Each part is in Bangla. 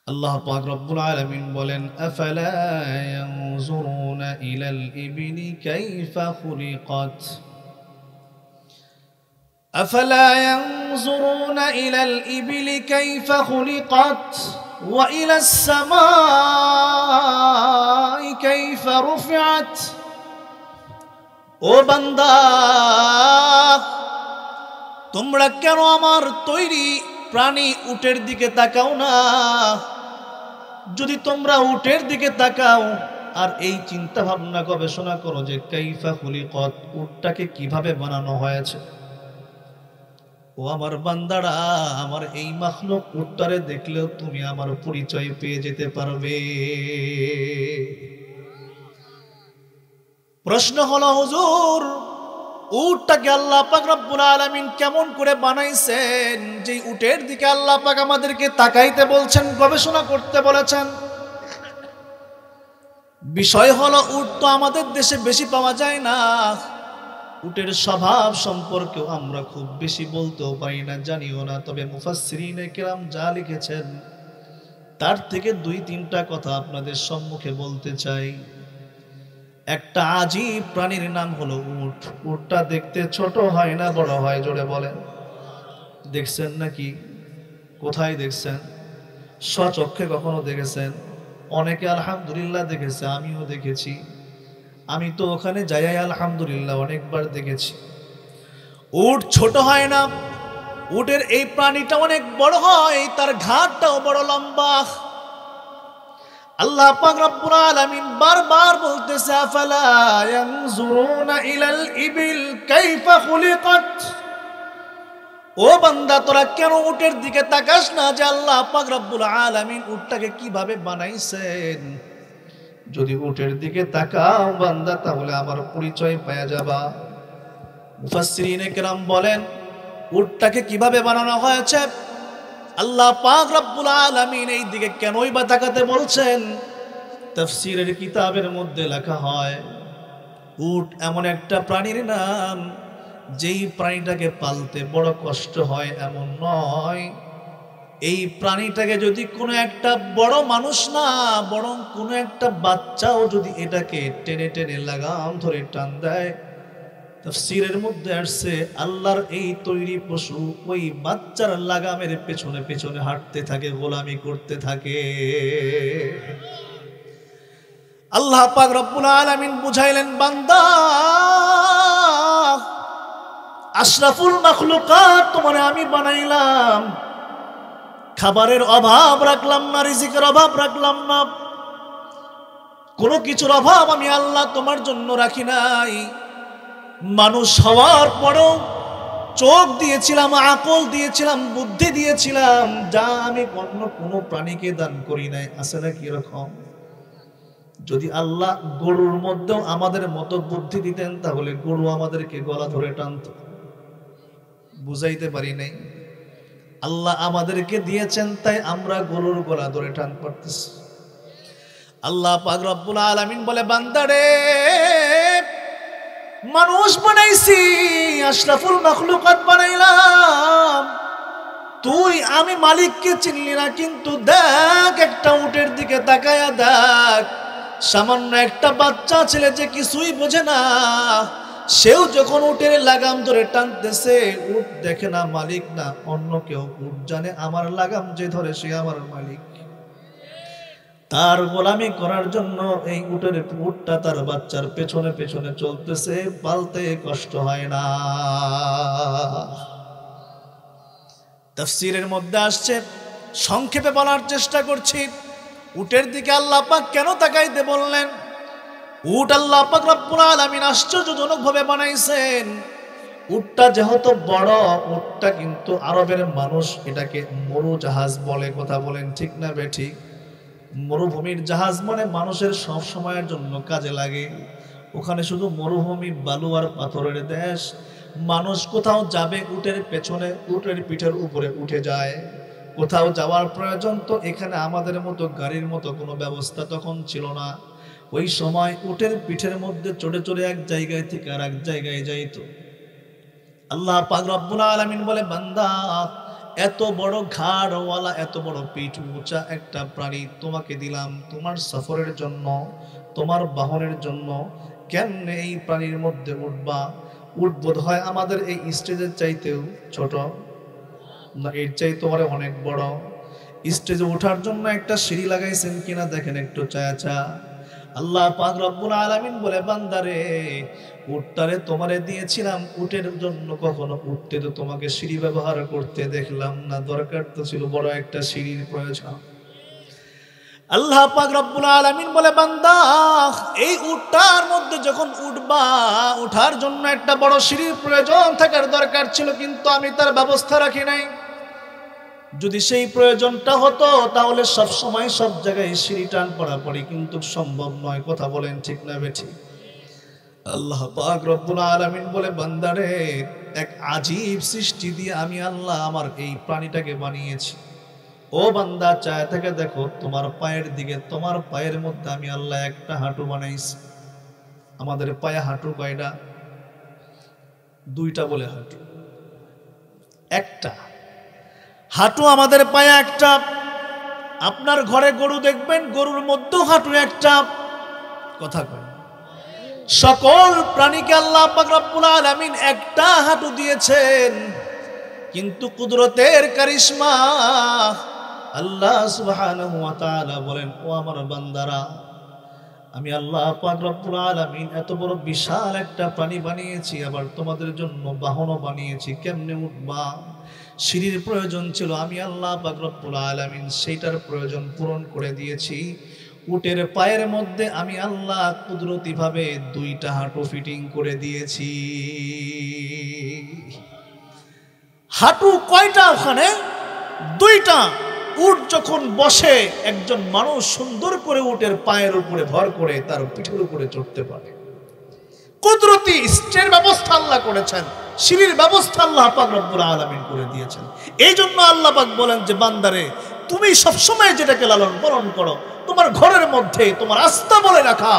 আল্লাহ পাক রব্বুল আলামিন বলেন, আফালা ইয়ানজুরুনা ইলাল ইবলি কাইফা খুলিকাত আফালা ইয়ানজুরুনা ইলাল ইবলি কাইফা খুলিকাত ওয়া ইলাস সামাই কাইফা রুফিআত। ও বান্দা, তোমরা কেন আমার তৈরি প্রাণী উটের দিকে তাকাও না? যদি তোমরা উটের দিকে তাকাও আর এই চিন্তা ভাবনা গবেষণা করো যে কাইফা খুলিকাত, উটটাকে কিভাবে বানানো হয়েছে, ও আমার বান্দারা, আমার এই মাখলুক উটটারে দেখলেও তুমি আমার পরিচয় পেয়ে যেতে পারবে। প্রশ্ন হলো, হুজুর, উটটাকে আল্লাহ পাক রব্বুল আলামিন কেমন করে বানাইছেন যে উটের দিকে আল্লাহ পাক আমাদেরকে তাকাইতে বলছেন, গবেষণা করতে বলেছেন? বিষয় হলো, উট তো আমাদের দেশে বেশি পাওয়া যায় না। উটের স্বভাব সম্পর্কেও আমরা খুব বেশি বলতেও পারি না, জানিও না। তবে মুফাসসিরিনে কেরাম যা লিখেছেন তার থেকে দুই তিনটা কথা আপনাদের সম্মুখে বলতে চাই। একটা আজীব প্রাণীর নাম হলো উট। উটটা দেখতে ছোট হয় না বড় হয়? জোরে বলেন, দেখছেন নাকি? কোথায় দেখছেন? স্বচক্ষে কখনো দেখেছেন? অনেকে আলহামদুলিল্লাহ দেখেছে, আমিও দেখেছি। আমি তো ওখানে যাই আলহামদুলিল্লাহ অনেকবার দেখেছি। উট ছোট হয় না, উটের এই প্রাণীটা অনেক বড় হয়, তার ঘাড়টাও বড় লম্বা। আল্লাহ পাক রব্বুল আলামিন বারবার বলতেছে, আফালা ইয়ানজুরুনা ইলাল ইবিল কাইফা খুলিকাত। ও বান্দা, তোরা কেন উটের দিকে তাকাস না যে আল্লাহ পাক রব্বুল আলামিন উটটাকে কিভাবে বানাইছেন? যদি উটের দিকে তাকাও বান্দা, তাহলে আমার পরিচয় পেয়ে যাবা। মুফাসসিরিনে কেরাম বলেন, উটটাকে কিভাবে বানানো হয়েছে, আল্লাহ পাক রব্বুল আলামিন এই দিকে কেনই বা তাকাতে বলছেন? তাফসীরের কিতাবের মধ্যে লেখা হয়, উট এমন একটা প্রাণীর নাম যেই প্রাণীটাকে পালতে বড় কষ্ট হয় এমন নয়। এই প্রাণীটাকে যদি কোনো একটা বড় মানুষ না, বরং কোনো একটা বাচ্চাও যদি এটাকে টেনে টেনে লাগাম ধরে টান দেয়, তাফসীরের মধ্যে আসছে আল্লাহর এই তৈরি পশু ওই বাচ্চার লাগামের পেছনে পেছনে হাঁটতে থাকে, গোলামি করতে থাকে। আল্লাহ পাক রব্বুল আলামিন বুঝাইলেন, বান্দা, আশরাফুল মাখলুকাত তোমারে আমি বানাইলাম, খাবারের অভাব রাখলাম না, রিজিকের অভাব রাখলাম না, কোনো কিছুর অভাব আমি আল্লাহ তোমার জন্য রাখি নাই। মানুষ হওয়ার পরেও চোখ দিয়েছিলাম, আকল দিয়েছিলাম, বুদ্ধি দিয়েছিলাম, যা আমি অন্য কোনো প্রাণীকে দান করি নাই। আছে না কি এরকম? যদি আল্লাহ গরুর মধ্যেও আমাদের মতো বুদ্ধি দিতেন, তাহলে গরু আমাদেরকে গলা ধরে টানত। বুঝাইতে পারি নাই? আল্লাহ আমাদেরকে দিয়েছেন তাই আমরা গরুর গলা ধরে টান পারতেছি। আল্লাহ পাক রব্বুল আলামিন বলে, বান্দারে, মানুষ বানাইছি, আশরাফুল মাখলুকাত বানাইলাম, তুই আমি মালিককে চিনলি না। কিন্তু দেখ, একটা উটের দিকে তাকায়া দেখ, সামান্য একটা বাচ্চা ছেলে যে কিছুই বোঝে না, সেও যখন উটের লাগাম ধরে টানতেছে, উট দেখে না মালিক না অন্য কেউ, উট জানে আমার লাগাম যে ধরে সে আমার মালিক। তার গোলামি করার জন্য এই উটটা তার বাচ্চার পেছনে পেছনে চলতেছে, পালতে কষ্ট হয় না। তাফসীরের মধ্যে আসছে, সংক্ষেপে বলার চেষ্টা করছি, উটের দিকে আল্লাহ পাক কেন তাকাইতে বললেন? উট আল্লাহ পাক রব্বুল আলামিন আশ্চর্যজনক ভাবে বানাইছেন। উটটা যেহেতু বড়, উটটা কিন্তু আরবের মানুষ এটাকে মরু জাহাজ বলে। কথা বলেন ঠিক না বেঠিক? মরুভূমির জাহাজ মানে মানুষের সব সময়ের জন্য কাজে লাগে। ওখানে শুধু মরুভূমি, বালু আর পাথরের দেশ। মানুষ কোথাও যাবে উটের পেছনে, উটের পিঠের উপরে উঠে যায়। কোথাও যাওয়ার প্রয়োজন, তো এখানে আমাদের মতো গাড়ির মতো কোনো ব্যবস্থা তখন ছিল না। ওই সময় উটের পিঠের মধ্যে চড়ে চড়ে এক জায়গায় থেকে আর এক জায়গায় যাইতো। আল্লাহ পাক রব্বুল আলামিন বলে, বান্দা, এত বড় ঘাড়ওয়ালা, এত বড় পিঠ উঁচা একটা প্রাণী তোমাকে দিলাম তোমার সফরের জন্য, তোমার বাহনের জন্য। কেমনে এই প্রাণীর মধ্যে উঠবা? উঠবোধ হয় আমাদের এই স্টেজের চাইতেও ছোট, না এর চাই তোমার অনেক বড়। স্টেজে ওঠার জন্য একটা সিঁড়ি লাগাইছেন কিনা দেখেন একটু চাচা। আল্লাহ পাক রব্বুল আলামিন বলে, বান্দারে উটটারে তোমারে দিয়েছিলাম উটের জন্য, কখনো উঠতে তো তোমাকে সিঁড়ি ব্যবহার করতে দেখলাম না, দরকার তো ছিল বড় একটা সিঁড়ির প্রয়োজন। আল্লাহ পাক রব্বুল আলামিন বলে, বান্দা এই উটটার মধ্যে যখন উঠবা, উঠার জন্য একটা বড় সিঁড়ির প্রয়োজন থাকার দরকার ছিল, কিন্তু আমি তার ব্যবস্থা রাখি নাই। যদি সেই প্রয়োজনটা হতো তাহলে সব সময় সব জায়গায় সিঁড়ি টান পড়াপড়ি কিন্তু সম্ভব নয়। কথা বলেন ঠিক না বেঠিক? আল্লাহ পাক রব্বুল আলামিন বলে, বান্দারে এক আজীব সৃষ্টি দিয়ে আমি আল্লাহ আমার এই প্রাণীটাকে বানিয়েছি। ও বান্দা চায় থেকে দেখো তোমার পায়ের দিকে, তোমার পায়ের মধ্যে আমি আল্লাহ একটা হাঁটু বানাইছি। আমাদের পায়ে হাঁটু কয়টা? দুইটা বলে হাঁটু, একটা হাঁটু আমাদের পায়ে একটা। আপনার ঘরে গরু দেখবেন, গরুর মধ্যেও হাঁটু একটা। কথা কয়, সকল প্রাণীকে আল্লাহ পাক রব্বুল আলামিন একটা হাঁটু দিয়েছেন, কিন্তু কুদরতের কারিশমা আল্লাহ সুবহানাহু ওয়া তাআলা বলেন, ও আমার বান্দারা, আমি আল্লাহ পাক রব্বুল আলামিন এত বড় বিশাল একটা প্রাণী বানিয়েছি, আবার তোমাদের জন্য বাহনও বানিয়েছি। কেমনে উঠবা? সিঁড়ির প্রয়োজন ছিল, আমি আল্লাহ পাক রব্বুল আলামিন সেইটার প্রয়োজন পূরণ করে দিয়েছি। উটের পায়ের মধ্যে আমি আল্লাহ কুদরতি ভাবে দুইটা হাঁটু ফিটিং করে দিয়েছি। হাঁটু কয়টা ওখানে? দুইটা। উট যখন বসে, একজন মানুষ সুন্দর করে উটের পায়ের উপরে ভর করে তার পিঠের উপরে চড়তে পারে। কুদরতি স্টের ব্যবস্থা আল্লাহ করেছেন, সিঁড়ির ব্যবস্থা আল্লাহ পাক রব্বুল আলামিন করে দিয়েছেন। এই জন্য আল্লাহ পাক বলেন যে, বান্দারে তুমি সবসময় যেটাকে লালন পালন করো, তোমার ঘরের মধ্যে তোমার আস্থা বলে রাখা,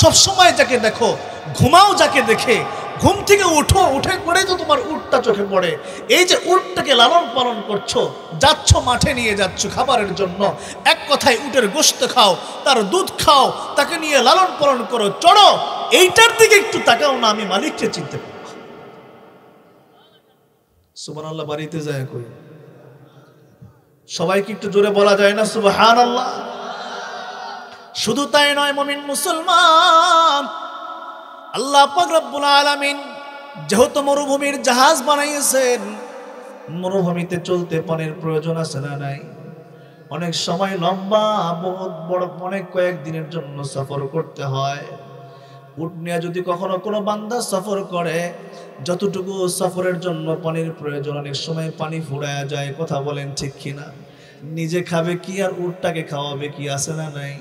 সবসময় যাকে দেখো, ঘুমাও যাকে দেখে, ঘুম থেকে উঠো, উঠে পড়ে তো তোমার উটটা চোখে পড়ে। এই যে উটটাকে লালন পালন করছো, যাচ্ছ মাঠে নিয়ে যাচ্ছ খাবারের জন্য, এক কথায় উটের গোশত খাও, তার দুধ খাও, তাকে নিয়ে লালন পালন করো, চড়ো, এইটার দিকে একটু তাকাও না, আমি মালিককে চিনতে পারবো। সুবহানাল্লাহ। বাড়িতে যায় কই সবাইকে একটু জোরে বলা যায় না সুবহানাল্লাহ? শুধু তাই নয় মুমিন মুসলমান, আল্লাহ পাক রব্বুল আলামিন যেহেতু মরুভূমির জাহাজ বানাইয়েছেন, মরুভূমিতে চলতে পানির প্রয়োজন আছে না নাই? অনেক সময় লম্বা বহুত বড় অনেক কয়েকদিনের জন্য সফর করতে হয়। উট নিয়ে যদি কখনো কোনো বান্দা সফর করে, যতটুকু সফরের জন্য পানির প্রয়োজন, অনেক সময় পানি ফুরায়া যায়। কথা বলেন ঠিক কিনা? নিজে খাবে কি আর উটটাকে খাওয়াবে কি? আছে না নাই?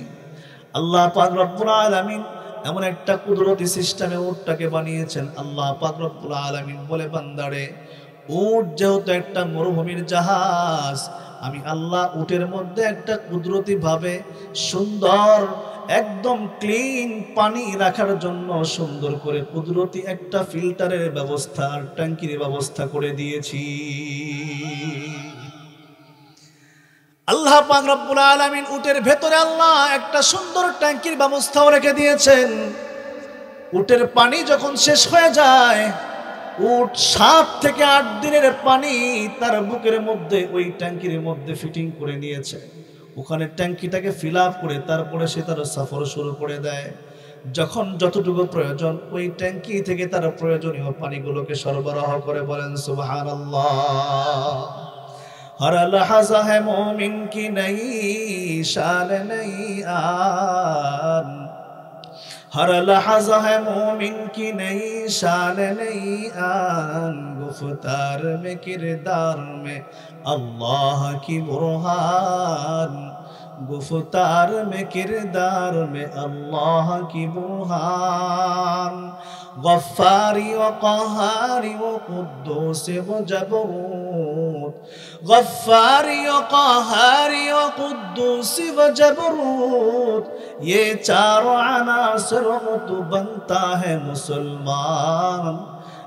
আল্লাহ পাক রব্বুল আলামিন এমন একটা কুদরতি সিস্টেমে উটটাকে বানিয়েছেন। আল্লাহ পাক রব্বুল আলামিন বলে, বান্দারে উট যেহেতু একটা মরুভূমির জাহাজ, আমি আল্লাহ উটের মধ্যে একটা কুদরতি ভাবে সুন্দর একদম ক্লিন পানি রাখার জন্য সুন্দর করে কুদরতি একটা ফিল্টারের ব্যবস্থা আর ট্যাঙ্কির ব্যবস্থা করে দিয়েছি। আল্লাহ পাক রব্বুল আলামিন উটের ভেতরে আল্লাহ একটা সুন্দর ট্যাঙ্কির ব্যবস্থাও রেখে দিয়েছেন। উটের পানি যখন শেষ হয়ে যায়, উট 7 থেকে 8 দিনের পানি তার বুকের মধ্যে ওই ট্যাঙ্কির মধ্যে ফিটিং করে নিয়েছে। ওখানে ট্যাঙ্কিটাকে ফিল আপ করে তারপরে সে তার সফর শুরু করে দেয়। যখন যতটুকু প্রয়োজন ওই ট্যাঙ্কি থেকে তার প্রয়োজনীয় পানিগুলোকে সরবরাহ করে। বলেন সুবহানাল্লাহ। हर लहज़ा है मोमिन की नई शान नई आन, हर लहज़ा है मोमिन की नई शान नई आन, गुफ्तार में किरदार में अल्लाह की बुरहान, गुफ्तार में किरदार में अल्लाह की बुरहान, गफ्फारी व क़हारी व कुद्दूस व जबरूत, गफ्फारी व क़हारी व कुद्दूस व जबरूत, ये चारों अनासरों तो बनता है मुसलमान,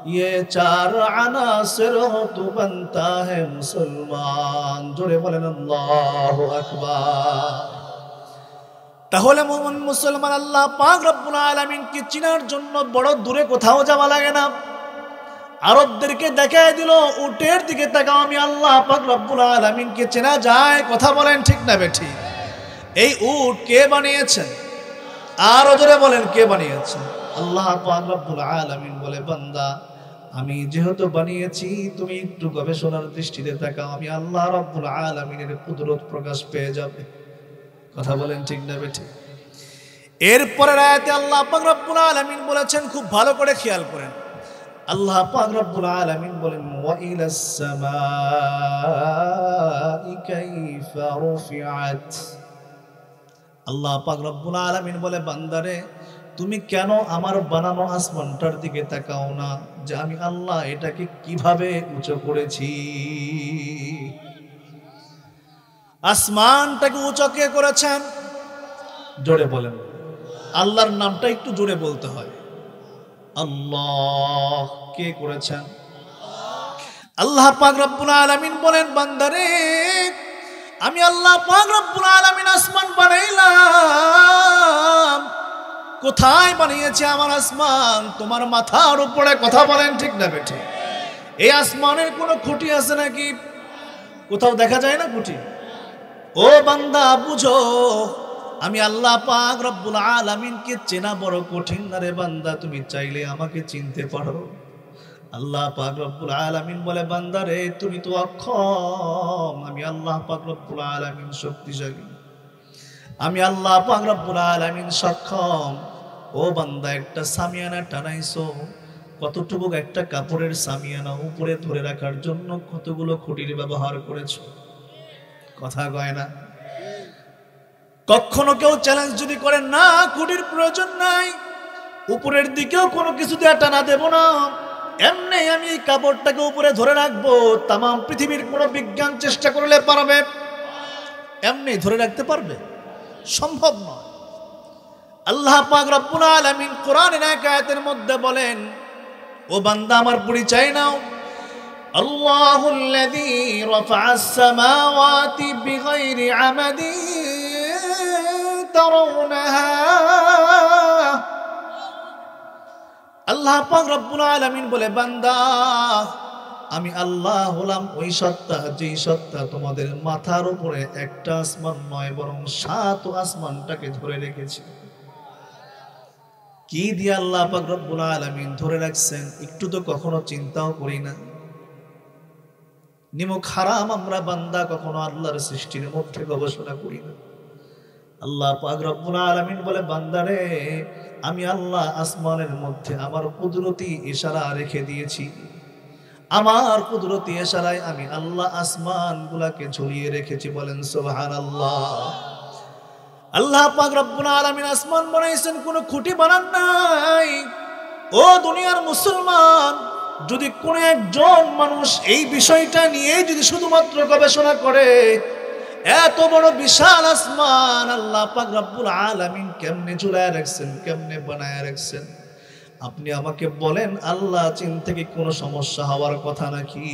ये चार अनासिर हो तो बनता है मुसलमान। जोरे बोलेन अल्लाहु আকবার। তাহলে মুমিন মুসলমান আল্লাহ পাক রব্বুল আলামিনকে চিনার জন্য বড় দূরে কোথাও যাওয়া লাগে না। আরবদেরকে দেখায় দিল উটের দিকে তাকাও, আমি আল্লাহ পাক রব্বুল আলামিনকে চেনা যায়। কথা বলেন ঠিক না বেঠি? এই উট কে বানিয়েছেন? আর জোরে বলেন কে বানিয়েছেন? আল্লাহ পাক রব্বুল আলামিন বলে, বান্দা আমি যেহেতু বানিয়েছি তুমি একটু গবেষণার দৃষ্টিতে তাকাও, আমি আল্লাহ রব্বুল আলামিনের কুদরত প্রকাশ পেয়ে যাবে। কথা বলেন ঠিক না বেঠি? এরপরের আয়াতে আল্লাহ পাক রব্বুল আলামিন বলেছেন, খুব ভালো করে খেয়াল করেন, আল্লাহ পাক রব্বুল আলামিন বলেন, ওয়া ইলাস সামাই কাইফা রুফিআত। আল্লাহ পাক রব্বুল আলামিন বলে, বান্দারে তুমি কেন আমার বানানো আসমানটার দিকে তাকাও না, যে আমি আল্লাহ এটাকে কিভাবে উঁচু করেছি। আসমানটাকে উঁচু কে করেছেন? জোরে বলেন। আল্লাহর নামটা একটু জোরে বলতে হয়। আল্লাহ কে করেছেন? আল্লাহ পাক রব্বুল আলামিন বলেন, বান্দারে আমি আল্লাহ পাক রব্বুল আলামিন আসমান বানাইলাম। কোথায় বানিয়েছে আমার আসমান? তোমার মাথার উপরে। কথা বলেন ঠিক না বেঠি? এই আসমানের কোনো খুঁটি আছে নাকি? কোথাও দেখা যায় না খুঁটি। ও বান্দা বুঝো, আমি আল্লাহ পাক রব্বুল আলামিনকে চেনা বড় কঠিন না রে বান্দা, তুমি চাইলে আমাকে চিনতে পারো। আল্লাহ পাক রব্বুল আলামিন বলে, বান্দা রে তুমি তো অক্ষম, আমি আল্লাহ পাক রব্বুল আলামিন শক্তিশালী, আমি আল্লাহ পাক রব্বুল আলামিন সক্ষম। ও বান্দা একটা সামিয়ানা টানাইছো, কতটুকু একটা কাপড়ের সামিয়ানা উপরে ধরে রাখার জন্য কতগুলো খুঁটির ব্যবহার করেছো। কথা কয় না? কখনো কেউ চ্যালেঞ্জ যদি করে না খুঁটির প্রয়োজন নাই, উপরের দিকেও কোনো কিছু দিয়ে টানা দেব না, এমনি আমি এই কাপড়টাকে উপরে ধরে রাখবো, তাম পৃথিবীর কোনো বিজ্ঞান চেষ্টা করলে পারবে? এমনি ধরে রাখতে পারবে? সম্ভব নয়। আল্লাহ পাক রব্বুল আলামিন কোরআনের এক আয়াতের মধ্যে বলেন, ও বান্দা আমার পরিচয় নাও, আল্লাহুল্লাযী রাফা'আস সামাওয়াতি বিগাইরি আমাদিন তারাউনাহা। আল্লাহ পাক রব্বুল আলামিন বলে, বান্দা আমি আল্লাহ হলাম ওই সত্তা, যেই সত্তা তোমাদের মাথার উপরে একটা আসমান নয় বরং 7 আসমানটাকে ধরে রেখেছে। কি দিয়ে আল্লাহ পাক রব্বুল আলামিন ধরে রাখছেন একটু তো কখনো চিন্তাও করি না। নিমক হারাম আমরা বান্দা কখনো আল্লাহর সৃষ্টির মধ্যে গবেষণা করি না। আল্লাহ পাক রব্বুল আলামিন বলে, বান্দারে আমি আল্লাহ আসমানের মধ্যে আমার কুদরতি ইশারা রেখে দিয়েছি। আমার কুদরতি ইশারায় আমি আল্লাহ আসমান গুলাকে ঝুলিয়ে রেখেছি। বলেন সুবহানাল্লাহ। আল্লাহ পাক রব্বুল আলামিন আসমান বানাইছেন, কোনো খুঁটি বানান নাই। ও দুনিয়ার মুসলমান, যদি কোন একজন মানুষ এই বিষয়টা নিয়ে যদি শুধুমাত্র গবেষণা করে, এত বড় বিশাল আসমান আল্লাহ পাক রব্বুল আলামিন কেমনে ঝুলায় রাখছেন, কেমনে বানায় রাখছেন, আপনি আমাকে বলেন আল্লাহ চিন্তা কি কোনো সমস্যা হওয়ার কথা নাকি?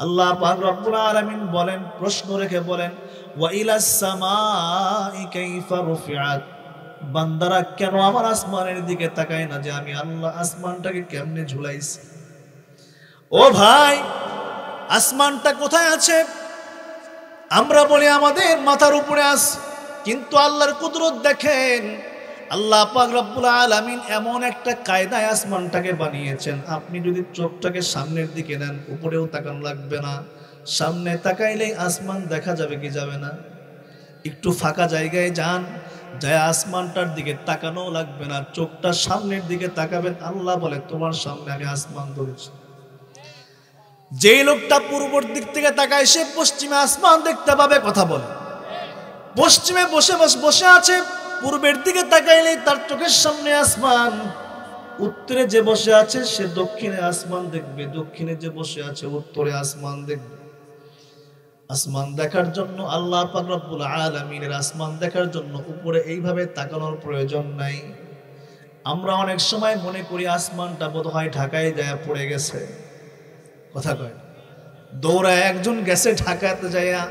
আল্লাহ পাক রব্বুল আলামিন বলেন, প্রশ্ন রেখে বলেন, ওয়া ইলাস সামাই কাইফা রুফিআত। বান্দারা কেন আমার আসমানের দিকে তাকায় না, যে আমি আল্লাহ আসমানটাকে কেমনে ঝুলাইছি। ও ভাই, আসমানটা কোথায় আছে? আমরা বলি আমাদের মাথার উপরে আছে, কিন্তু আল্লাহর কুদরত দেখেন। আল্লাহ পাক রব্বুল আলামিন এমন একটা কায়দায় আসমানটাকে বানিয়েছেন, আপনি যদি চোখটাকে সামনের দিকে নেন উপরেও তাকানো লাগবে না, সামনে তাকাইলেই আসমান দেখা যাবে কি যাবে না? একটু ফাঁকা জায়গায় যান, যায় আসমানটার দিকে তাকানো লাগবে না, চোখটা সামনের দিকে তাকাবেন, আল্লাহ বলে তোমার সামনে আমি আসমান ধরেছি। যেই লোকটা পূর্বর দিক থেকে তাকায় সে পশ্চিমে আসমান দেখতে পাবে। কথা বলে, পশ্চিমে বসে আছে, পূর্বের দিকে তাকাইলেই তার চোখের সামনে আসমান। উত্তরে যে বসে আছে সে দক্ষিণে আসমান দেখবে, দক্ষিণে যে বসে আছে উত্তরে আসমান দেখবে। আসমান দেখার জন্য আল্লাহ পাক রব্বুল আলামিনের আসমান দেখার জন্য উপরে এইভাবে তাকানোর প্রয়োজন নাই। আমরা অনেক সময় মনে করি আসমানটা বোধহয় ঢাকায় যায় পড়ে গেছে, কথা কয়, দৌড়ায় একজন গেছে ঢাকাতে যাইয়া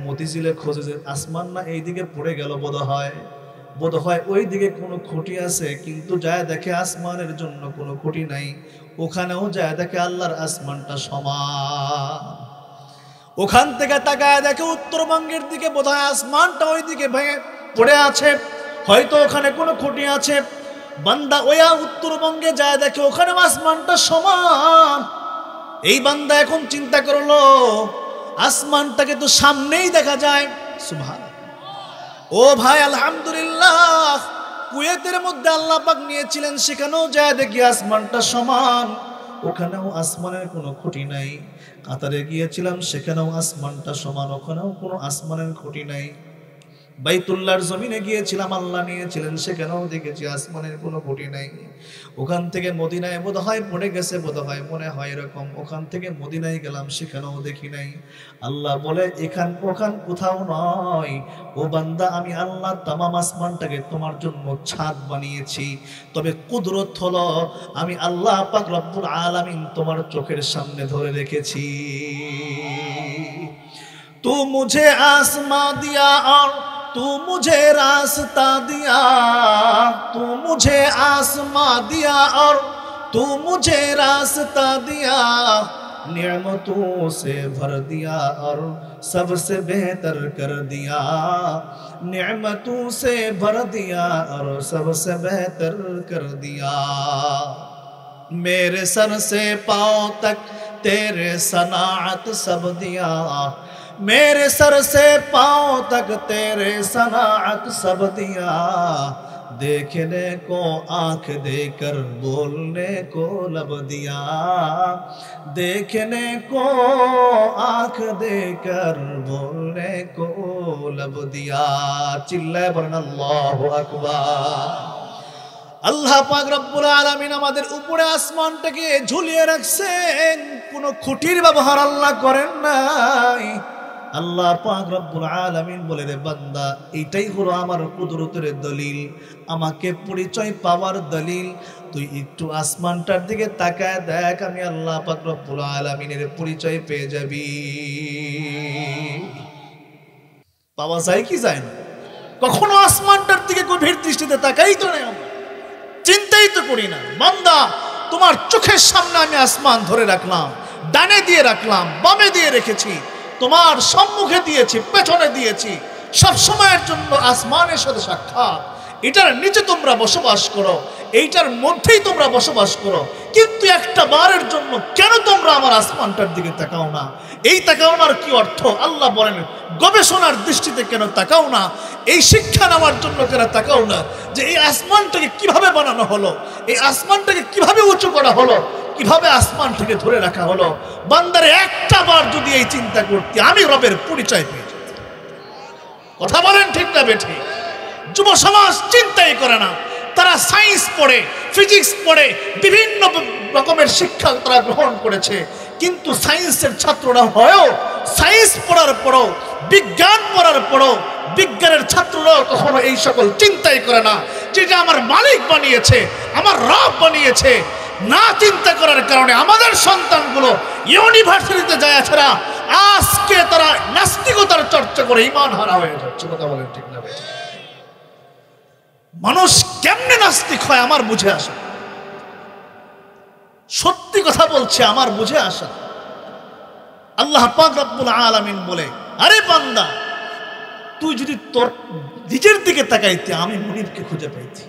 মতিঝিলে খোঁজে যে আসমান না এইদিকে পড়ে গেল, বোধহয় ওই দিকে কোনো খুঁটি আছে, কিন্তু যায় দেখে আসমানের জন্য কোনো খুঁটি নাই। ওখানেও যায় দেখে আল্লাহর আসমানটা সমান। ওখান থেকে তাকায় দেখে উত্তরবঙ্গের দিকে বোধহয় আসমানটা ওই দিকে ভেঙে পড়ে আছে, হয়তো ওখানে কোনো খুঁটি আছে। বান্দা ওয়া উত্তরবঙ্গে যায় দেখে ওখানে আসমানটা সমান। এই বান্দা এখন চিন্তা করলো আসমানটাকে তো সামনেই দেখা যায়। সুবহানাল্লাহ। ও ভাই আলহামদুলিল্লাহ, কুয়েতের মধ্যে আল্লাহ পাক নিয়েছিলেন, সেখানেও যায় দেখি আসমানটা সমান, ওখানেও আসমানের কোনো খুঁটি নাই। কাতারে গিয়েছিলাম, সেখানেও আসমানটা সমান, ওখানেও কোনো আসমানের খুঁটি নাই। বাইতুল্লাহর জমিনে গিয়েছিলাম, আল্লাহ নিয়েছিলেন, সেখানেও দেখেছি আসমানের কোনো খুঁটি নাই। ওখান থেকে মদিনায় বোধহয় পড়ে গেছে, বোধহয় মনে হয় এরকম। ওখান থেকে মদিনায় গেলাম, সেখানেও দেখি নাই। আল্লাহ বলে এখান ওখান কোথাও নয়, ও বান্দা আমি আল্লাহ তামাম আসমানটাকে তোমার জন্য ছাদ বানিয়েছি, তবে কুদরত হলো আমি আল্লাহ পাক রব্বুল আলামিন তোমার চোখের সামনে ধরে রেখেছি। तू मुझे आसमां दिया और तू मुझे रास्ता दिया, तू मुझे आसमां दिया और तू मुझे रास्ता दिया, नेमतों से भर दिया और सबसे बेहतर कर दिया, नेमतों से भर दिया और सबसे बेहतर कर दिया। मेरे सर से पाँव तक तेरे सनाअत सब दिया, मेरे सर से पाँव तक तेरे सनाअत सब दिया, देखने को आँख देकर बोलने को लब दिया, देखने को आँख देकर बोलने को लब दिया। चिल्लाए बोलें अल्लाहु अकबर। আল্লাহ পাক রব্বুল আলামিন আমাদের উপরে আসমানটাকে ঝুলিয়ে রাখছেন, কোনো খুঁটির ব্যবহার আল্লাহ করেন নাই। আল্লাহ পাক রব্বুল আলামিন বলে রে বান্দা, এইটাই হলো আমার কুদরতের দলিল, আমাকে পরিচয় পাওয়ার দলিল। তুই একটু আসমানটার দিকে তাকায় দেখ, আমি আল্লাহ পাক রব্বুল আলামিনের পরিচয় পেয়ে যাবি। পাওয়া যায় কি যায় না? কখনো আসমানটার দিকে গভীর দৃষ্টিতে তাকাই তো না, চিন্তাই তো করি না। বান্দা তোমার চোখের সামনে আমি আসমান ধরে রাখলাম, ডানে দিয়ে রাখলাম, বামে দিয়ে রেখেছি, তোমার সম্মুখে দিয়েছি, পেছনে দিয়েছি, সব সময়ের জন্য আসমানের সাথে সাক্ষাৎ। এটার নিচে তোমরা বসবাস করো, এইটার মধ্যেই তোমরা বসবাস করো, কিন্তু একটা বারের জন্য কেন তোমরা আমার আসমানটার দিকে তাকাও না? এই তাকাওনার কি অর্থ? আল্লাহ বলেন গবেষণার দৃষ্টিতে কেন তাকাও না, এই শিক্ষা নেওয়ার জন্য কেন তাকাও না যে এই আসমানটাকে কিভাবে বানানো হলো, এই আসমানটাকে কিভাবে উঁচু করা হলো, কিভাবে আসমানটাকে ধরে রাখা হলো। বান্দারে একটা বার যদি এই চিন্তা করতে, আমি রবের পরিচয় পেয়ে যেতাম। কথা বলেন ঠিক না বেঠিক? যুব সমাজ চিন্তাই করে না, তারা সায়েন্স পড়ে, ফিজিক্স পড়ে, বিভিন্ন রকমের শিক্ষা তারা গ্রহণ করেছে, কিন্তু সায়েন্সের ছাত্ররা হয়েও, সায়েন্স পড়ার পরও, বিজ্ঞান পড়ার পরও, বিজ্ঞানের ছাত্ররাও কখনো এই সকল চিন্তাই করে না যেটা আমার মালিক বানিয়েছে, আমার রব বানিয়েছে। না চিন্তা করার কারণে আমাদের সন্তানগুলো ইউনিভার্সিটিতে যায় ছাড়া আজকে তারা নাস্তিকতার চর্চা করে ঈমান হারা হয়ে যাচ্ছে। কথা বলেন ঠিক না? মানুষ কেমনে নাস্তিক হয় আমার বুঝে আসে, সত্যি কথা বলছে, আমার বুঝে আসে। আল্লাহ পাক রব্বুল আলামিন বলে, আরে বান্দা তুই যদি তোর নিজের দিকে তাকাইতে, আমি মুনিবকে খুঁজে পাইতি।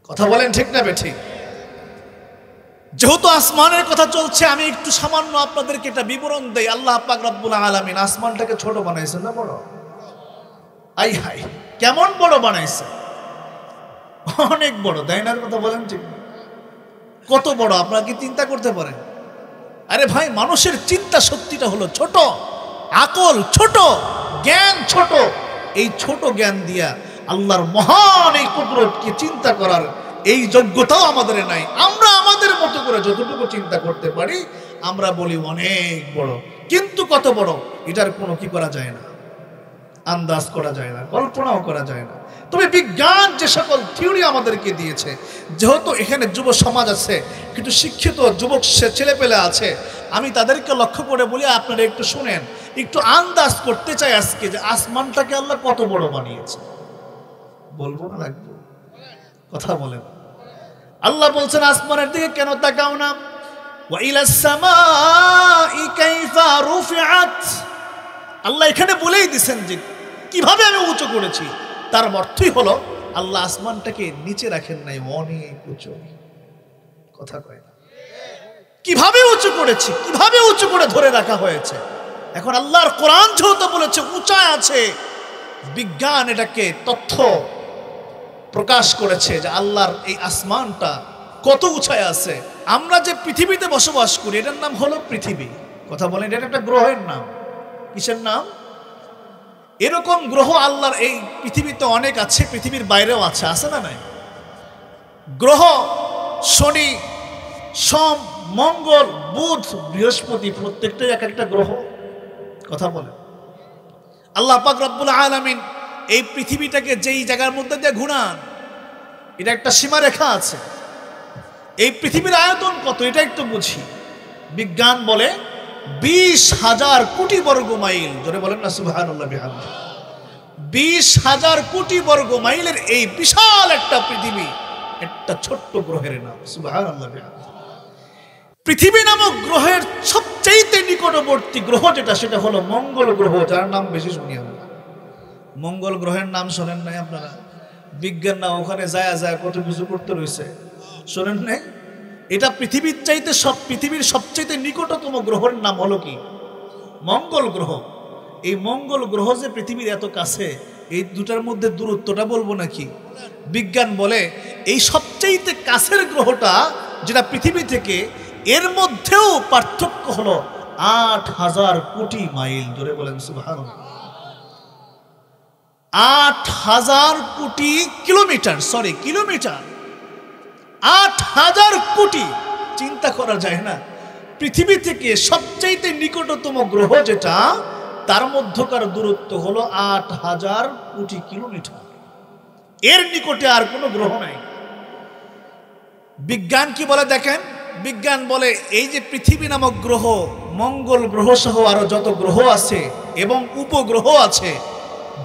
কথা বলেন ঠিক না বেঠিক? যেহেতু আসমানের কথা চলছে, আমি একটু সামান্য আপনাদেরকে একটা বিবরণ দেই। আল্লাহ পাক রব্বুল আলামিন আসমানটাকে ছোট বানাইছেন না বড়? আই হাই, কেমন বড় বানাইছে? অনেক বড়, তাই না? কথা বলেন ঠিক? কত বড় আপনারা কি চিন্তা করতে পারেন? আরে ভাই, মানুষের চিন্তা শক্তিটা হলো ছোট, আকল ছোট, জ্ঞান ছোট। এই ছোট জ্ঞান দিয়া আল্লাহর মহান এই কুদরতকে চিন্তা করার এই যোগ্যতাও আমাদের নাই। আমরা আমাদের মতো করে যতটুকু চিন্তা করতে পারি আমরা বলি অনেক বড়, কিন্তু কত বড় এটার কোনো কি করা যায় না। আন্দাজ করা যায় না, কল্পনাও করা যায় না। তবে বিজ্ঞান যে সকল থিওরি আমাদেরকে দিয়েছে, যেহেতু এখানে যুব সমাজ আছে, কিন্তু শিক্ষিত যুবক ছেলেপেলে আছে, আমি তাদেরকে লক্ষ্য করে বলি আপনারা একটু শুনেন, একটু আন্দাজ করতে চাই আজকে যে আসমানটাকে আল্লাহ কত বড় বানিয়েছে। বলবো না লাগবে? কথা বলেন। আল্লাহ বলছেন আসমানের দিকে কেন তাকাও না? ওয়া ইলাস সামাই কাইফা রুফিআত। আল্লাহ এখানে বলেই দিয়েছেন যে কিভাবে আমি উঁচু করেছি। তার অর্থই হলো আল্লাহ আসমানটাকে নিচে রাখেন নাই, অনেক উঁচু। কথা কয় না? কিভাবে উঁচু করেছি, কিভাবে উঁচু করে ধরে রাখা হয়েছে। এখন আল্লাহর কোরআন যেহেতু বলেছে উঁচায় আছে, বিজ্ঞান এটাকে তথ্য প্রকাশ করেছে যে আল্লাহর এই আসমানটা কত উঁচায় আছে। আমরা যে পৃথিবীতে বসবাস করি এটার নাম হলো পৃথিবী। কথা বলেন, এটা একটা গ্রহের নাম। কিসের নাম? এরকম গ্রহ আল্লাহর এই পৃথিবীতে অনেক আছে, পৃথিবীর বাইরেও আছে, আছে না নাই? গ্রহ শনি, সোম, মঙ্গল, বুধ, বৃহস্পতি, প্রত্যেকটাই এক একটা গ্রহ। কথা বলে আল্লাহ পাক রব্বুল আলামিন এই পৃথিবীটাকে যেই জায়গার মধ্যে দিয়ে ঘুরান, এটা একটা সীমারেখা আছে। এই পৃথিবীর আয়তন কত এটা একটু বুঝি। বিজ্ঞান বলে 20,000 কোটি বর্গ মাইল। জোরে বলেন না সুবহানাল্লাহ বিহামদিহি। 20,000 কোটি বর্গ মাইলের এই বিশাল একটা পৃথিবী একটা ছোট্ট গ্রহের নাম। সুবহানাল্লাহ বিহামদিহি। পৃথিবী নামক গ্রহের সবচেয়ে নিকটবর্তী গ্রহ যেটা, সেটা হলো মঙ্গল গ্রহ, যার নাম বেশি শুনি আমরা। মঙ্গল গ্রহের নাম শোনেন নাই আপনারা? বিজ্ঞান না ওখানে যায় যায় কত কিছু করতে রয়েছে, শোনেন নাই? এটা পৃথিবীর সবচেয়ে নিকটতম গ্রহের নাম হলো কি? মঙ্গল গ্রহ। এই মঙ্গল গ্রহ যে পৃথিবীর এত কাছে, এই দুটার মধ্যে দূরত্বটা বলবো নাকি? বিজ্ঞান বলে এই সবচেয়ে কাছের গ্রহটা যেটা পৃথিবী থেকে, এর মধ্যেও পার্থক্য হলো 8,000 কোটি মাইল। জোরে বলেন সুবহানাল্লাহ। 8,000 কোটি কিলোমিটার, সরি কিলোমিটার, 8,000 কোটি। চিন্তা করা যায় না? পৃথিবী থেকে সবচেয়ে নিকটতম গ্রহ যেটা, তার মধ্যকার দূরত্ব হলো 8,000 কোটি কিলোমিটার। এর নিকটে আর কোনো গ্রহ নাই। বিজ্ঞান কি বলে দেখেন? বিজ্ঞান বলে এই যে পৃথিবী নামক গ্রহ, মঙ্গল গ্রহ সহ আরো যত গ্রহ আছে এবং উপগ্রহ আছে,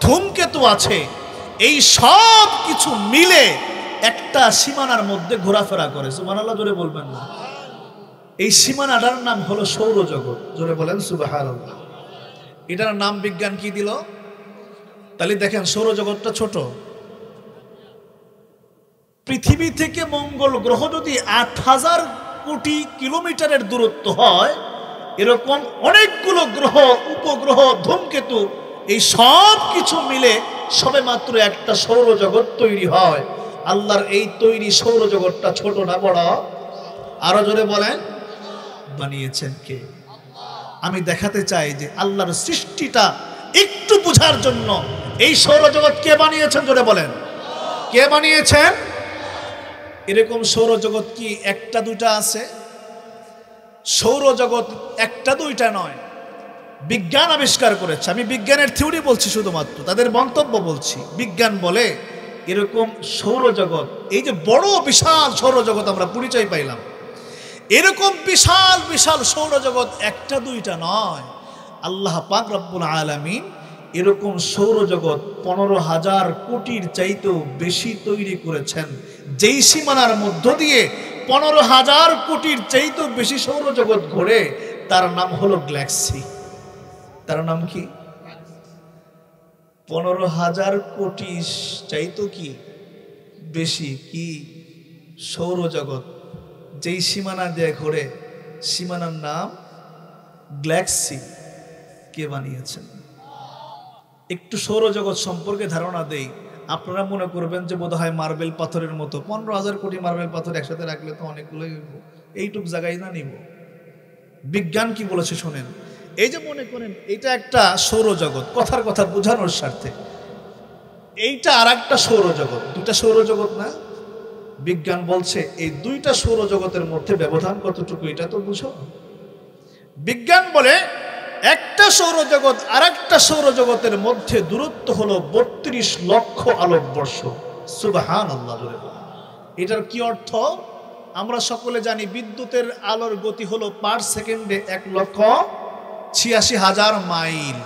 ধূমকেতু আছে, এই সব কিছু মিলে একটা সীমানার মধ্যে ঘোরাফেরা করে। সুবহানাল্লাহ জোরে বলবেন না? এই সীমানাটার নাম হলো সৌরজগৎ। জোরে বলেন সুবহানাল্লাহ। এটার নাম বিজ্ঞান কি দিল? তাহলে দেখেন সৌরজগৎটা ছোট। পৃথিবী থেকে মঙ্গল গ্রহ যদি 8,000 কোটি কিলোমিটারের দূরত্ব হয়, এরকম অনেকগুলো গ্রহ, উপগ্রহ, ধূমকেতু, এই সব কিছু মিলে সবে মাত্র একটা সৌরজগৎ তৈরি হয়। আল্লাহর এই তৈরি সৌরজগৎটা ছোট না বড়? আরো জোরে বলেন, বানিয়েছেন কে? আমি দেখাতে চাই যে আল্লাহর সৃষ্টিটা একটু বোঝার জন্য এই সৌরজগৎ কে বানিয়েছেন? জোরে বলেন, কে বানিয়েছেন? এরকম সৌরজগৎ কি একটা দুইটা আছে? সৌরজগৎ একটা দুইটা নয়, বিজ্ঞান আবিষ্কার করেছে। আমি বিজ্ঞানের থিওরি বলছি, শুধুমাত্র তাদের মন্তব্য বলছি। বিজ্ঞান বলে এরকম সৌরজগৎ, এই যে বড় বিশাল সৌরজগৎ আমরা পরিচয় পাইলাম, এরকম বিশাল বিশাল সৌরজগৎ একটা দুইটা নয়। আল্লাহ পাক রব্বুল আলামিন এরকম সৌরজগৎ 15,000 কোটির চাইতেও বেশি তৈরি করেছেন। যেই সীমানার মধ্য দিয়ে 15,000 কোটির চাইতেও বেশি সৌরজগৎ ঘোরে, তার নাম হলো গ্যালাক্সি। তার নাম কি? 15,000 কোটি চাইতো কি বেশি কি সৌরজগৎ, যেই সীমানা দিয়ে ঘোরে, সীমানার নাম গ্যালাক্সি। কে বানিয়েছেন? একটু সৌরজগৎ সম্পর্কে ধারণা দেই। আপনারা মনে করবেন যে বোধহয় মার্বেল পাথরের মতো। 15,000 কোটি মার্বেল পাথর একসাথে রাখলে তো অনেকগুলোই এইটুক জায়গায় না নিব। বিজ্ঞান কি বলেছে শোনেন। এই যে মনে করেন এটা একটা সৌরজগৎ, কথার কথা বোঝানোর স্বার্থে, এইটা আর একটা সৌরজগৎ, দুটা সৌরজগৎ না? বিজ্ঞান বলছে এই দুইটা সৌরজগতের মধ্যে ব্যবধান কতটুকু, এটা তো বুঝো। বিজ্ঞান বলে একটা সৌরজগৎ আর একটা সৌরজগতের মধ্যে দূরত্ব হলো ৩২ লক্ষ আলোকবর্ষ। সুবহানাল্লাহ। এটার কি অর্থ? আমরা সকলে জানি বিদ্যুতের আলোর গতি হলো পার সেকেন্ডে ১,৮৬,০০০ মাইল।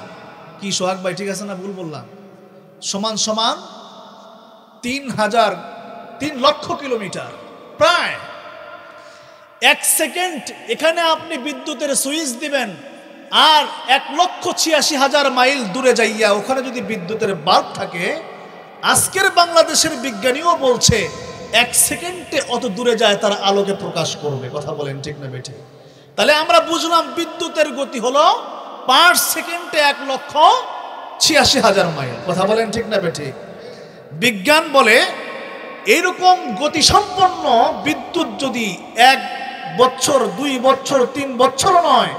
কি সোহাগ ভাই ঠিক আছে না ভুল বললাম? সমান সমান ৩ লক্ষ কিলোমিটার। প্রায় ১ সেকেন্ড এখানে আপনি বিদ্যুতের সুইচ দিবেন, আর ১,৮৬,০০০ মাইল দূরে যাইয়া ওখানে যদি বিদ্যুতের বাল্ব থাকে, আজকের বাংলাদেশের বিজ্ঞানীও বলছে ১ সেকেন্ডে অত দূরে যায় তার আলোকে প্রকাশ করবে। কথা বলেন ঠিক না বেঠিক? তাহলে আমরা বুঝলাম বিদ্যুতের গতি হলো পার সেকেন্ডে ১,৮৬,০০০ মাইল। কথা বলেন ঠিক না বেঠিক? বিজ্ঞান বলে এইরকম গতিসম্পন্ন বিদ্যুৎ যদি ১ বছর ২ বছর ৩ বছর নয়,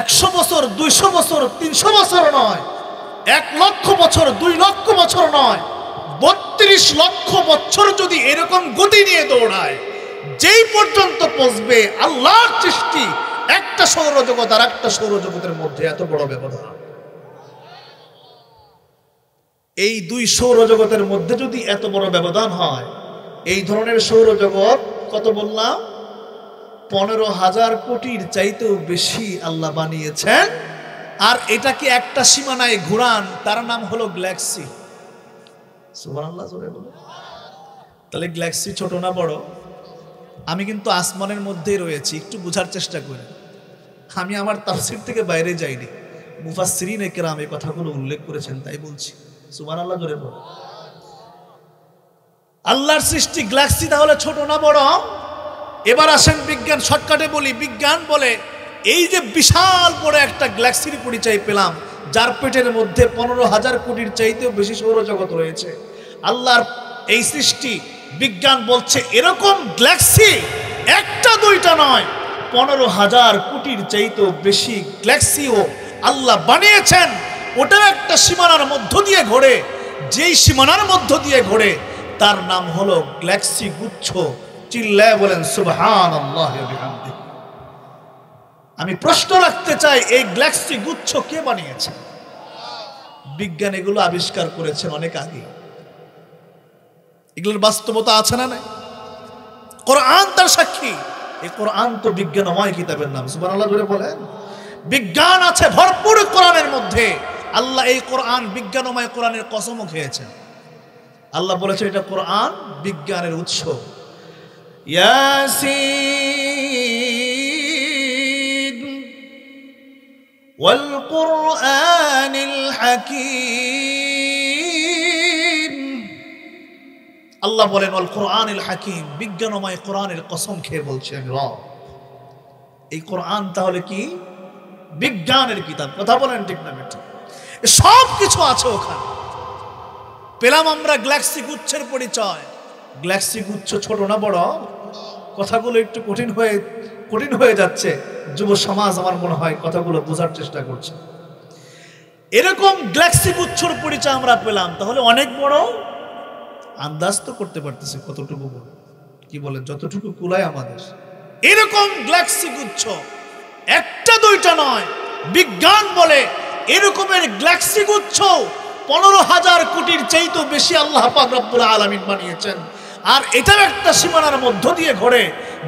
১০০ বছর ২০০ বছর ৩০০ বছর নয়, ১ লক্ষ বছর ২ লক্ষ বছর নয়, ৩২ লক্ষ বছর যদি এরকম গতি নিয়ে দৌড়ায়, যেই পর্যন্ত পৌঁছবে আল্লাহর সৃষ্টি একটা সৌরজগৎ আর একটা সৌরজগতের মধ্যে এত বড় ব্যবধান। এই ২ সৌরজগতের মধ্যে যদি এত বড় ব্যবধান হয়, এই ধরনের সৌরজগৎ কত বললাম? ১৫,০০০ কোটির চাইতেও বেশি আল্লাহ বানিয়েছেন। আর এটাকে একটা সীমানায় ঘুরান, তার নাম হলো গ্যালাক্সি। সুবহানাল্লাহ জোরে বলে। তাহলে গ্যালাক্সি ছোট না বড়? আমি কিন্তু আসমানের মধ্যেই রয়েছি, একটু বোঝার চেষ্টা করি। আমি আমার তাফসীর থেকে বাইরে যাইনি, মুফাসসিরিনে কেরাম এই কথাগুলো উল্লেখ করেছেন, তাই বলছি। সুবহানাল্লাহ জোরে বলে। আল্লাহর সৃষ্টি গ্যালাক্সি তাহলে ছোট না বড়? এবার আসেন বিজ্ঞান শর্টকাটে বলি। বিজ্ঞান বলে এই যে বিশাল বড় একটা গ্যালাক্সির পরিচয় পেলাম, যার পেটের মধ্যে ১৫,০০০ কোটির চাইতেও বেশি সৌরজগৎ রয়েছে, আল্লাহর এই সৃষ্টি, বিজ্ঞান বলছে এরকম গ্যালাক্সি একটা দুইটা নয়, ১৫,০০০ কোটির চাইতেও বেশি গ্যালাক্সিও আল্লাহ বানিয়েছেন। ওটাও একটা সীমানার মধ্য দিয়ে ঘোরে, যেই সীমানার মধ্য দিয়ে ঘোরে তার নাম হলো গ্যালাক্সি গুচ্ছ। চিল্লায় বলেন সুবহানাল্লাহ ওয়া বিহামদিহি। আমি প্রশ্ন রাখতে চাই, এই গ্যালাক্সি গুচ্ছ কে বানিয়েছে? বিজ্ঞান এগুলো আবিষ্কার করেছেন অনেক আগে। এগুলোর বাস্তবতা আছে না নাই? কোরআন তার সাক্ষী। এই কোরআন তো বিজ্ঞানময় কিতাবের নাম। সুবহানাল্লাহ জোরে বলেন। বিজ্ঞান আছে ভরপুর কোরআনের মধ্যে। আল্লাহ এই কোরআন, বিজ্ঞানময় কোরআনের কসমও খেয়েছেন। আল্লাহ বলেছে এটা কোরআন বিজ্ঞানের উৎস। ইয়াসিন ওয়াল কুরআনিল হাকীম। আল্লাহ বলেন ওয়াল কুরআনিল হাকীম, বিজ্ঞানময় কোরআনের কসম খেয়ে বলছি আমি রব। এই কোরআন তাহলে কি? বিজ্ঞানের কিতাব। কথা বলেন ঠিক না বেঠিক? সব কিছু আছে ওখানে। পেলাম আমরা গ্যালাক্সি গুচ্ছের পরিচয়। গ্যালাক্সি গুচ্ছ ছোট না বড়? কথাগুলো একটু কঠিন হয়ে যাচ্ছে। যুব সমাজ আমার মনে হয় কথাগুলো বোঝার চেষ্টা করছে। এরকম গ্যালাক্সি গুচ্ছর পরিচয় আমরা পেলাম, তাহলে অনেক বড়। আন্দাজ তো করতে পারতেছি কতটুকু বড়। কি বলেন? যতটুকু কুলায় আমাদের। এরকম গ্যালাক্সি গুচ্ছ একটা দুইটা নয়। বিজ্ঞান বলে এরকমের গ্যালাক্সি গুচ্ছ ১৫,০০০ কোটির চাইতেও বেশি আল্লাহ পাক রব্বুল আলামিন বানিয়েছেন। আর এটাও একটা সীমানার মধ্য দিয়ে ঘোরে,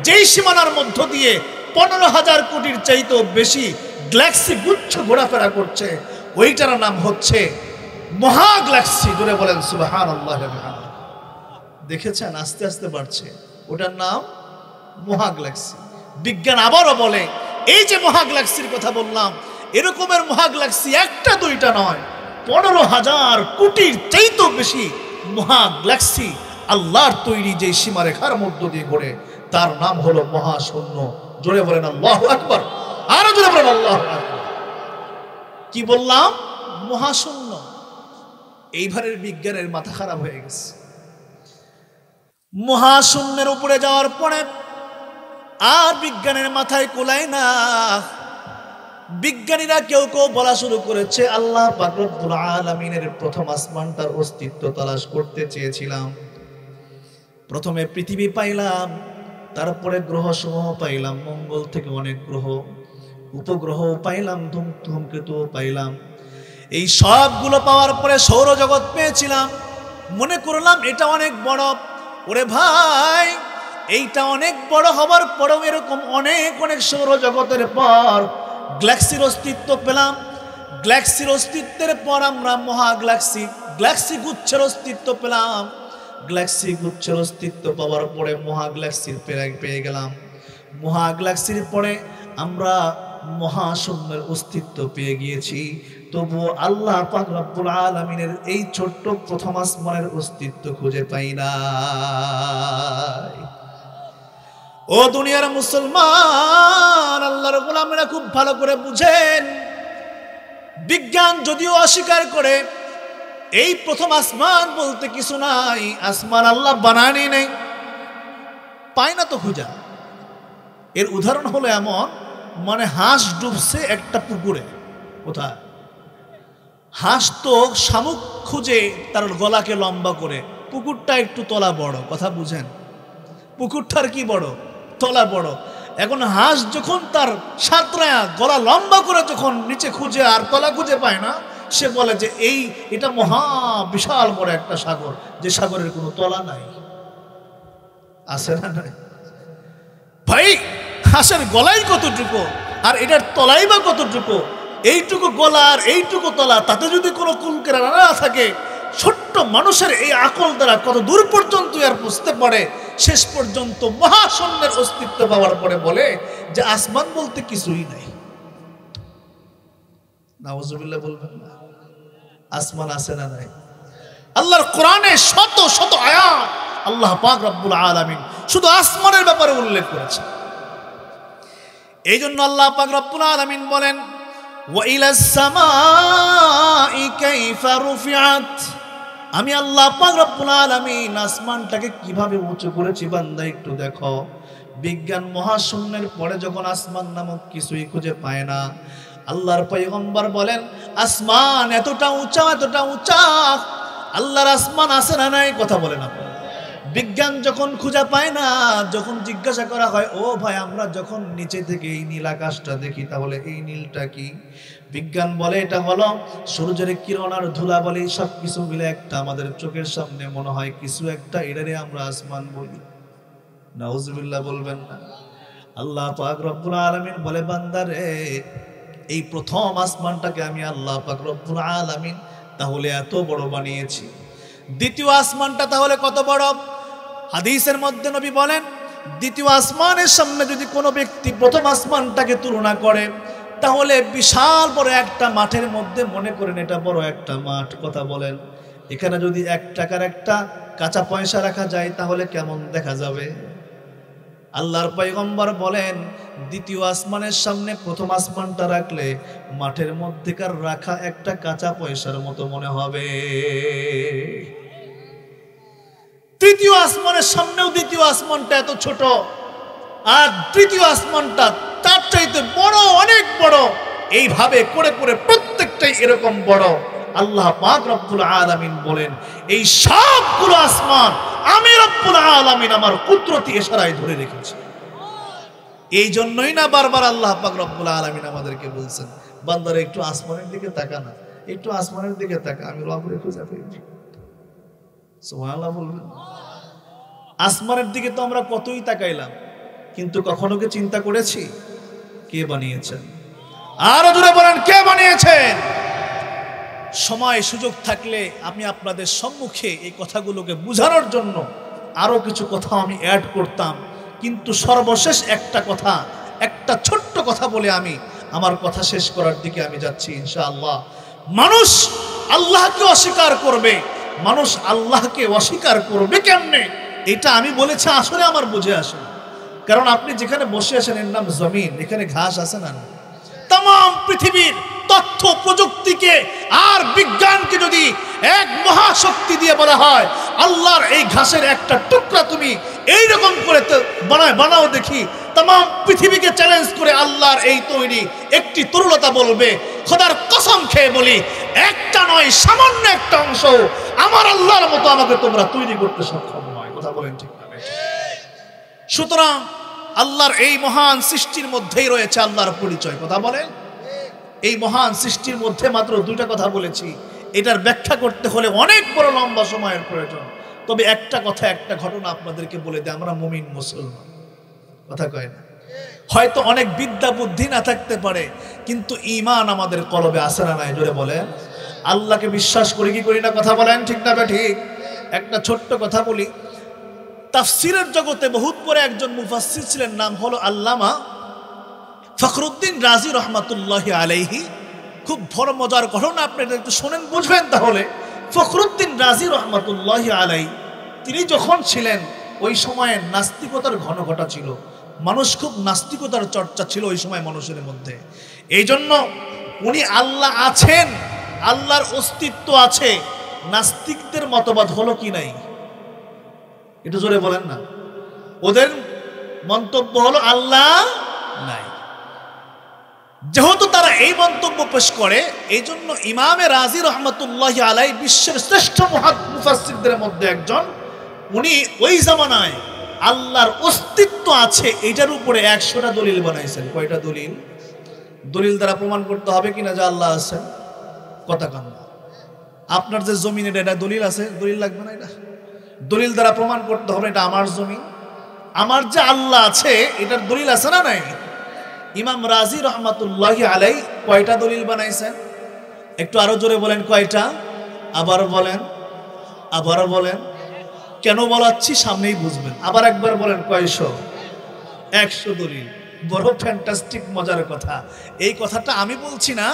যেই সীমানার মধ্য দিয়ে ১৫,০০০ কোটির চাইতেও বেশি গ্যালাক্সি গুচ্ছ ঘোরাফেরা করছে। ওইটার নাম হচ্ছে মহা গ্যালাক্সি। জোরে বলেন সুবহানাল্লাহ। দেখেছেন আস্তে আস্তে বাড়ছে, ওটার নাম মহা গ্যালাক্সি। বিজ্ঞান আবারও বলে এই যে মহা গ্যালাক্সির কথা বললাম, এরকমের মহা গ্যালাক্সি একটা দুইটা নয়, ১৫,০০০ কোটির চাইতেও বেশি মহা গ্যালাক্সি আল্লাহর তৈরি যে সীমারেখার মধ্য দিয়ে ঘোরে, তার নাম হলো মহাশূন্য। জোরে বলেন আল্লাহু আকবার। আরো জোরে বলেন আল্লাহু আকবার। কি বললাম? মহাশূন্য। এইবারের বিজ্ঞানের মাথা খারাপ হয়ে গেছে। মহাশূন্যের উপরে যাওয়ার পরে আর বিজ্ঞানের মাথায় কুলায় না। বিজ্ঞানীরা কেউ কেউ বলা শুরু করেছে আল্লাহ পাক রব্বুল আলামিনের প্রথম আসমানটার অস্তিত্ব তালাশ করতে চেয়েছিলাম। প্রথমে পৃথিবী পাইলাম, তারপরে গ্রহ সমূহ পাইলাম, মঙ্গল থেকে অনেক গ্রহ, উপগ্রহ পাইলাম, ধূমকেতু পাইলাম। এই সবগুলো পাওয়ার পরে সৌরজগৎ পেয়েছিলাম, মনে করলাম এটা অনেক বড়। ওরে ভাই, এইটা অনেক বড় হবার পরেও এরকম অনেক অনেক সৌরজগতের পর গ্যালাক্সির অস্তিত্ব পেলাম। গ্যালাক্সির অস্তিত্বের পর আমরা গ্যালাক্সি গুচ্ছের অস্তিত্ব পেলাম। গ্যালাক্সি গুচ্ছের অস্তিত্ব পাওয়ার পরে মহাগ্যালাক্সির পেয়ে গেলাম। মহাগ্যালাক্সির পরে আমরা মহাশূন্যের অস্তিত্ব পেয়ে গিয়েছি। তবু আল্লাহ পাক রব্বুল আলামিনের এই ছোট্ট প্রথম আসমানের অস্তিত্ব খুঁজে পাই না। ও দুনিয়ার মুসলমান, আল্লাহর গোলামেরা খুব ভালো করে বুঝেন, বিজ্ঞান যদিও অস্বীকার করে এই প্রথম আসমান বলতে কিছু নাই, আসমান আল্লাহ বানানি নেই, পায় না তো খুঁজা। এর উদাহরণ হলো এমন, মানে হাঁস ডুবছে একটা পুকুরে, কোথায়? হাঁস তো শামুক খুঁজে তার গলাকে লম্বা করে, পুকুরটা একটু তলা বড়, কথা বুঝেন? পুকুরটার কি বড়? তলা বড়। এখন হাঁস যখন তার সাঁতরায়া গলা লম্বা করে যখন নিচে খুঁজে আর তলা খুঁজে পায় না, সে বলে যে এটা মহা বিশাল বড় একটা সাগর, যে সাগরের কোনো তলা নাই। আছে না নাই? ভাই, হাঁসের গলাই কতটুকু আর এটার তলাই বা কতটুকু? এইটুকু গলা আর এইটুকু তলা, তাতে যদি কোনো কুলকেরা না থাকে, ছোট্ট মানুষের এই আকল দ্বারা কত দূর পর্যন্ত আর বুঝতে পারে। শেষ পর্যন্ত মহাশূন্যের অস্তিত্ব পাওয়ার পরে বলে যে আসমান বলতে কিছুই নাই। নাউজুবিল্লাহ বলবেন না? আসমান আছে না নাই? আল্লাহর কোরআনে শত শত আয়াত আল্লাহ পাক রব্বুল আলামিন শুধু আসমানের ব্যাপারে উল্লেখ করেছে। এই জন্য আল্লাহ পাক রব্বুল আলামিন বলেন, ওয়া ইলাস সামাই কাইফা রুফিআত, আমি আল্লাহ পাক রব্বুল আলামিন আসমানটাকে কিভাবে উঁচু করেছি বান্দা একটু দেখো। বিজ্ঞান মহাশূন্যের পরে যখন আসমান নামক কিছুই খুঁজে পায় না, আল্লাহর পয়গম্বর বলেন আসমান এতটা উঁচা, এতটা উঁচা, আল্লাহর আসমান আছে না নাই? কথা বলেন আপনারা। বিজ্ঞান যখন খুঁজে পায় না, যখন জিজ্ঞাসা করা হয়, ও ভাই আমরা যখন নিচে থেকে এই নীল আকাশটা দেখি, তাহলে এই নীলটা কি? বিজ্ঞান বলে এটা হলো সূর্যের কিরণ আর ধুলাবালি সবকিছু মিলে একটা আমাদের চোখের সামনে মনে হয় কিছু একটা, এটারে আমরা আসমান বলি। নাউজুবিল্লাহ বলবেন না? আল্লাহ পাক রব্বুল আলামিন বলে, বান্দারে এই প্রথম আসমানটাকে আমি আল্লাহ পাক রব্বুল আলামিন তাহলে এত বড় বানিয়েছি, দ্বিতীয় আসমানটা তাহলে কত বড়? হাদিসের মধ্যে নবী বলেন, দ্বিতীয় আসমানের সামনে যদি কোনো ব্যক্তি প্রথম আসমানটাকে তুলনা করে, তাহলে বিশাল বড় একটা মাঠের মধ্যে, মনে করেন এটা বড় একটা মাঠ, কথা বলেন, এখানে যদি 1 টাকার একটা কাঁচা পয়সা রাখা যায় তাহলে কেমন দেখা যাবে? আল্লাহর পয়গম্বর বলেন, দ্বিতীয় আসমানের সামনে প্রথম আসমানটা রাখলে মাঠের মধ্যেকার রাখা একটা কাঁচা পয়সার মতো মনে হবে। তৃতীয় আসমানের সামনেও দ্বিতীয় আসমানটা এত ছোট, আর তৃতীয় আসমানটা তার চাইতে বড়, অনেক বড়। এইভাবে করে করে প্রত্যেকটাই এরকম বড়। আল্লাহ পাক রব্বুল আলামিন বলেন, এই সবগুলো আসমান আমি রব্বুল আলামিন আমার কুদরতি ইশারায় ধরে রেখেছি। এই জন্যই না বারবার আল্লাহ পাক রব্বুল আলামিন আমাদেরকে বলছেন, বান্দারা একটু আসমানের দিকে তাকা না, একটু আসমানের দিকে তাকা, আমি রব্বুরে খুঁজে পেয়েছি। সুবহানাল্লাহ বলবেন? আসমানের দিকে তো আমরা কতই তাকাইলাম, কিন্তু কখনো কি চিন্তা করেছি কে বানিয়েছেন? আরো জোরে বলেন, কে বানিয়েছেন? সময় সুযোগ থাকলে আমি আপনাদের সম্মুখে এই কথাগুলোকে বোঝানোর জন্য আরো কিছু কথা আমি অ্যাড করতাম, কিন্তু সর্বশেষ একটা কথা, একটা ছোট্ট কথা বলে আমি আমার কথা শেষ করার দিকে আমি যাচ্ছি ইনশাআল্লাহ। মানুষ আল্লাহকে অস্বীকার করবে, মানুষ আল্লাহকে অস্বীকার করবে কেমনে, এটা আমি বলেছি আসলে আমার বুঝে আসে না। কারণ আপনি যেখানে বসে আছেন এর নাম জমিন, এখানে ঘাস আছে না? তাম পৃথিবীর তথ্য প্রযুক্তিকে আর বিজ্ঞানকে যদি এক মহাশক্তি দিয়ে বলা হয়, আল্লাহর এই ঘাসের একটা টুকরা তুমি এইরকম করে বানাও দেখি, তাম পৃথিবীকে চ্যালেঞ্জ করে আল্লাহর এই তৈরি একটি তরুলতা বলবে, খোদার কসম খেয়ে বলি, একটা নয়, সামান্য একটা অংশ আমার আল্লাহর মতো আমাকে তোমরা তৈরি করতে সক্ষম নয়। কথা বলেন ঠিক না? সুতরাং আল্লাহর এই মহান সৃষ্টির মধ্যেই রয়েছে আল্লাহর পরিচয়। কথা বলেন, এই মহান সৃষ্টির মধ্যে মাত্র দুইটা কথা বলেছি, এটার ব্যাখ্যা করতে হলে অনেক বড় লম্বা সময়ের প্রয়োজন। তবে একটা কথা, একটা ঘটনা আপনাদেরকে বলে দেয়, আমরা মুমিন মুসলমান। কথা কয় না? হয়তো অনেক বিদ্যা বুদ্ধি না থাকতে পারে, কিন্তু ঈমান আমাদের কলবে আছে না নাই? জোরে বলেন। আল্লাহকে বিশ্বাস করি কি করি না? কথা বলেন, ঠিক না ঠিক? একটা ছোট্ট কথা বলি, তাফসিরের জগতে বহুত পরে একজন মুফাসসির ছিলেন, নাম হলো আল্লামা ফখরুদ্দিন রাজি রহমাতুল্লাহি আলাইহি। খুব বড় মজার ঘটনা, আপনি একটু শোনেন, বুঝবেন তাহলে। ফখরুদ্দিন রাজি রহমাতুল্লাহি আলাইহি তিনি যখন ছিলেন, ওই সময়ে নাস্তিকতার ঘনঘটা ছিল, মানুষ খুব নাস্তিকতার চর্চা ছিল ওই সময় মানুষের মধ্যে। এই জন্য উনি আল্লাহ আছেন, আল্লাহর অস্তিত্ব আছে, নাস্তিকদের মতবাদ হলো কি নাই? একটু জোরে বলেন না। ওদের মন্তব্য হলো আল্লাহ নাই। যেহেতু তারা এই মন্তব্য পেশ করে, এই জন্য ইমামে রাজি রহমতুল্লাহ আলাই বিশ্বের শ্রেষ্ঠ মুফাসসিরদের মধ্যে একজন। উনি ওই জামানায় আল্লাহর অস্তিত্ব আছে এটার উপরে 100টা দলিল বানাইছেন। কয়টা দলিল? দলিল দ্বারা প্রমাণ করতে হবে কিনা যে আল্লাহ আছেন? কথা কান না। আপনার যে জমিন, এটা দলিল আছে? দলিল লাগবে না? এটা দলিল দ্বারা প্রমাণ করতে হবে এটা আমার জমি, আমার যে আল্লাহ আছে এটার দলিল আছে না নাই? ইমাম রাজি রহমাতুল্লাহি আলাই কয়টা দলিল বানাইছেন? একটু আরো জোরে বলেন, কয়টা? আবারও বলেন, আবারও বলেন। কেন বলাচ্ছি সামনেই বুঝবেন। আবার একবার বলেন, কয়শো? 100 দলিল। বড় ফ্যান্টাস্টিক মজার কথা। এই কথাটা আমি বলছি না,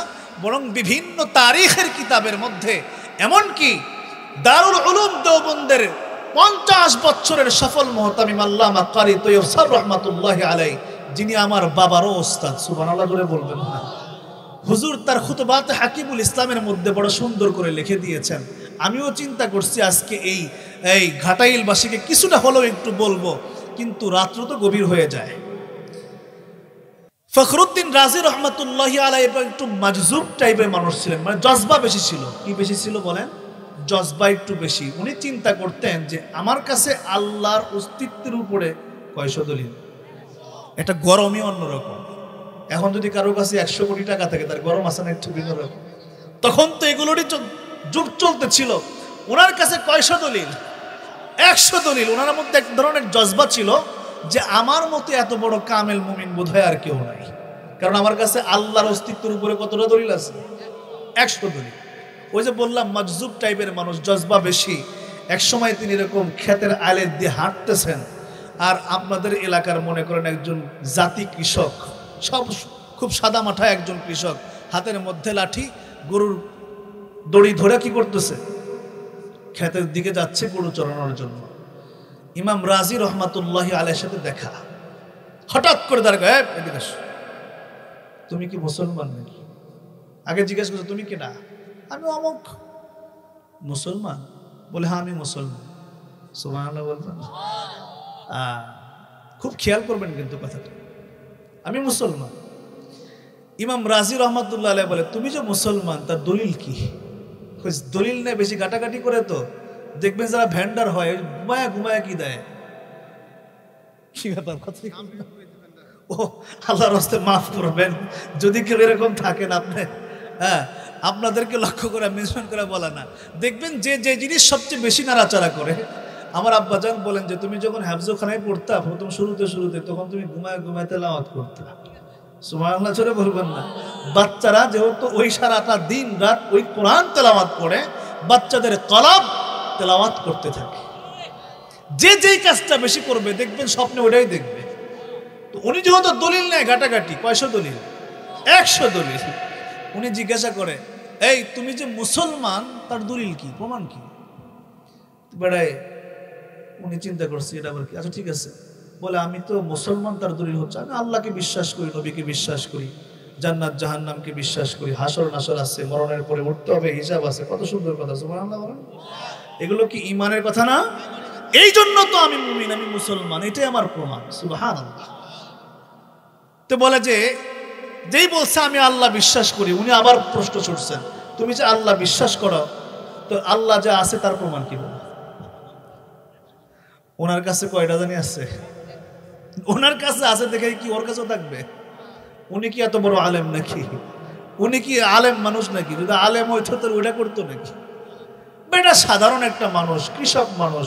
বরং বিভিন্ন তারিখের কিতাবের মধ্যে, এমনকি দারুল উলুম দেওবন্দের 50 বছরের সফল মুহতামিম আল্লামা কারি তৈয়ব সাহেব রহমাতুল্লাহি আলাই, যিনি আমার বাবারও ওস্তাদ, সুবহানাল্লাহ করে বলবেন না? হুজুর তার খুতবাতে হাকিমুল ইসলামের মধ্যে বড় সুন্দর করে লিখে দিয়েছেন। আমিও চিন্তা করছি আজকে এই ঘাটাইলবাসীকে কিছুটা হলেও একটু বলবো, কিন্তু রাত্র তো গভীর হয়ে যায়। ফখরুদ্দিন রাজি রহমাতুল্লাহি আলাইহি একটু মাজজুব টাইপের মানুষ ছিলেন, মানে জজবা বেশি ছিল। কি বেশি ছিল বলেন? জজবা একটু বেশি। উনি চিন্তা করতেন যে আমার কাছে আল্লাহর অস্তিত্বের উপরে কয়শো দলিল। এটা গরমই অন্যরকম। এখন যদি কারো কাছে 100 কোটি টাকা থাকে, তার গরম আছে না একটু ভিন্ন রকম? তখন তো এগুলোরই যুগ চলতেছিল। ওনার কাছে কয়শো দলিল? 100 দলিল। ওনার মধ্যে এক ধরনের জজবা ছিল যে আমার মতো এত বড় কামেল মুমিন বোধহয় আর কেউ নাই, কারণ আমার কাছে আল্লাহর অস্তিত্বের উপরে কতটা দলিল আছে? 100 দলিল। ওই যে বললাম মাজজুব টাইপের মানুষ, জজবা বেশি। এক সময় তিনি এরকম ক্ষেতের আলের দিয়ে হাঁটতেছেন, আর আপনাদের এলাকার মনে করেন একজন জাতি কৃষক, সব খুব সাদা মাঠা একজন কৃষক, হাতের মধ্যে লাঠি, গরুর দড়ি ধরে কি করতেছে? ক্ষেতের দিকে যাচ্ছে গরু চড়ানোর জন্য। ইমাম রাজি রহমাতুল্লাহি আলাইহির সাথে দেখা, হঠাৎ করে দাঁড়ায়, এদিকে আসো, তুমি কি মুসলমান নাকি? আগে জিজ্ঞেস করছো তুমি কেডা? আমি অমুক। মুসলমান? বলে হ্যাঁ আমি মুসলমান। সুবহানাল্লাহ বলবেন। খুব খেয়াল করবেন কিন্তু কথাটা, আমি মুসলমান। ইমাম রাজি রহমাতুল্লাহ আলাইহি বলে তুমি যে মুসলমান, তার দলিল কি? দলিল নেই, বেশি ঘাটাঘাটি করে তো দেখবেন যারা ভ্যান্ডার হয় ঘুমায়া ঘুমায়া কি দেয়। কি ব্যাপার? ও আল্লাহর রাস্তে মাফ করবেন যদি কেউ এরকম থাকেন আপনি। হ্যাঁ, আপনাদেরকে লক্ষ্য করে মেনশন করে বলা না। দেখবেন যে যে জিনিস সবচেয়ে বেশি নাড়াচাড়া করে, আমার আব্বাজান বলেন যে তুমি যখন হাফজোখানায় পড়তা প্রথম শুরুতে তখন তুমি ঘুমায় ঘুমায় তেলাওয়াত করতা। সুবহানাল্লাহ জোরে বলবেন না? বাচ্চারা যেহেতু ওই সারাটা দিন রাত ওই কোরআন তেলাওয়াত করে, বাচ্চাদের কলব তেলাওয়াত করতে থাকে। যে যেই কাজটা বেশি করবে দেখবেন স্বপ্নে ওটাই দেখবে। তো উনি যেহেতু দলিল নেয় ঘাটাঘাটি, কয়শো দলিল? 100 দলিল। উনি জিজ্ঞাসা করে, এই তুমি যে মুসলমান, তার দলিল কি, প্রমাণ কি? বেড়ায় উনি চিন্তা করছে এটা আবার কি? আচ্ছা ঠিক আছে, বলে আমি তো মুসলমান, তার দলিল হচ্ছে আমি আল্লাহকে বিশ্বাস করি, নবীকে বিশ্বাস করি, জান্নাত জাহান্নামকে বিশ্বাস করি, হাসর নাসর আছে, মরণের পরে উঠতে হবে, হিসাব আছে। কত সুন্দর কথা, সুবহানাল্লাহ বলেন। এগুলো কি ঈমানের কথা না? এই জন্য তো আমি মুমিন, আমি মুসলমান, এটাই আমার প্রমাণ। সুবহানাল্লাহ। তো বলে যে যেই বলছে আমি আল্লাহ বিশ্বাস করি, উনি আবার প্রশ্ন ছুটছেন, তুমি যে আল্লাহ বিশ্বাস করো, তো আল্লাহ যা আছে তার প্রমাণ কি বলো? ওনার কাছে কয়টা জানি আছে? ওনার কাছে আছে দেখে কি ওর কাছেও থাকবে? উনি কি এত বড় আলেম নাকি? উনি কি আলেম মানুষ নাকি? যদি আলেম হইতো তো ওইটা করতো নাকি? এটা সাধারণ একটা মানুষ, কৃষক মানুষ,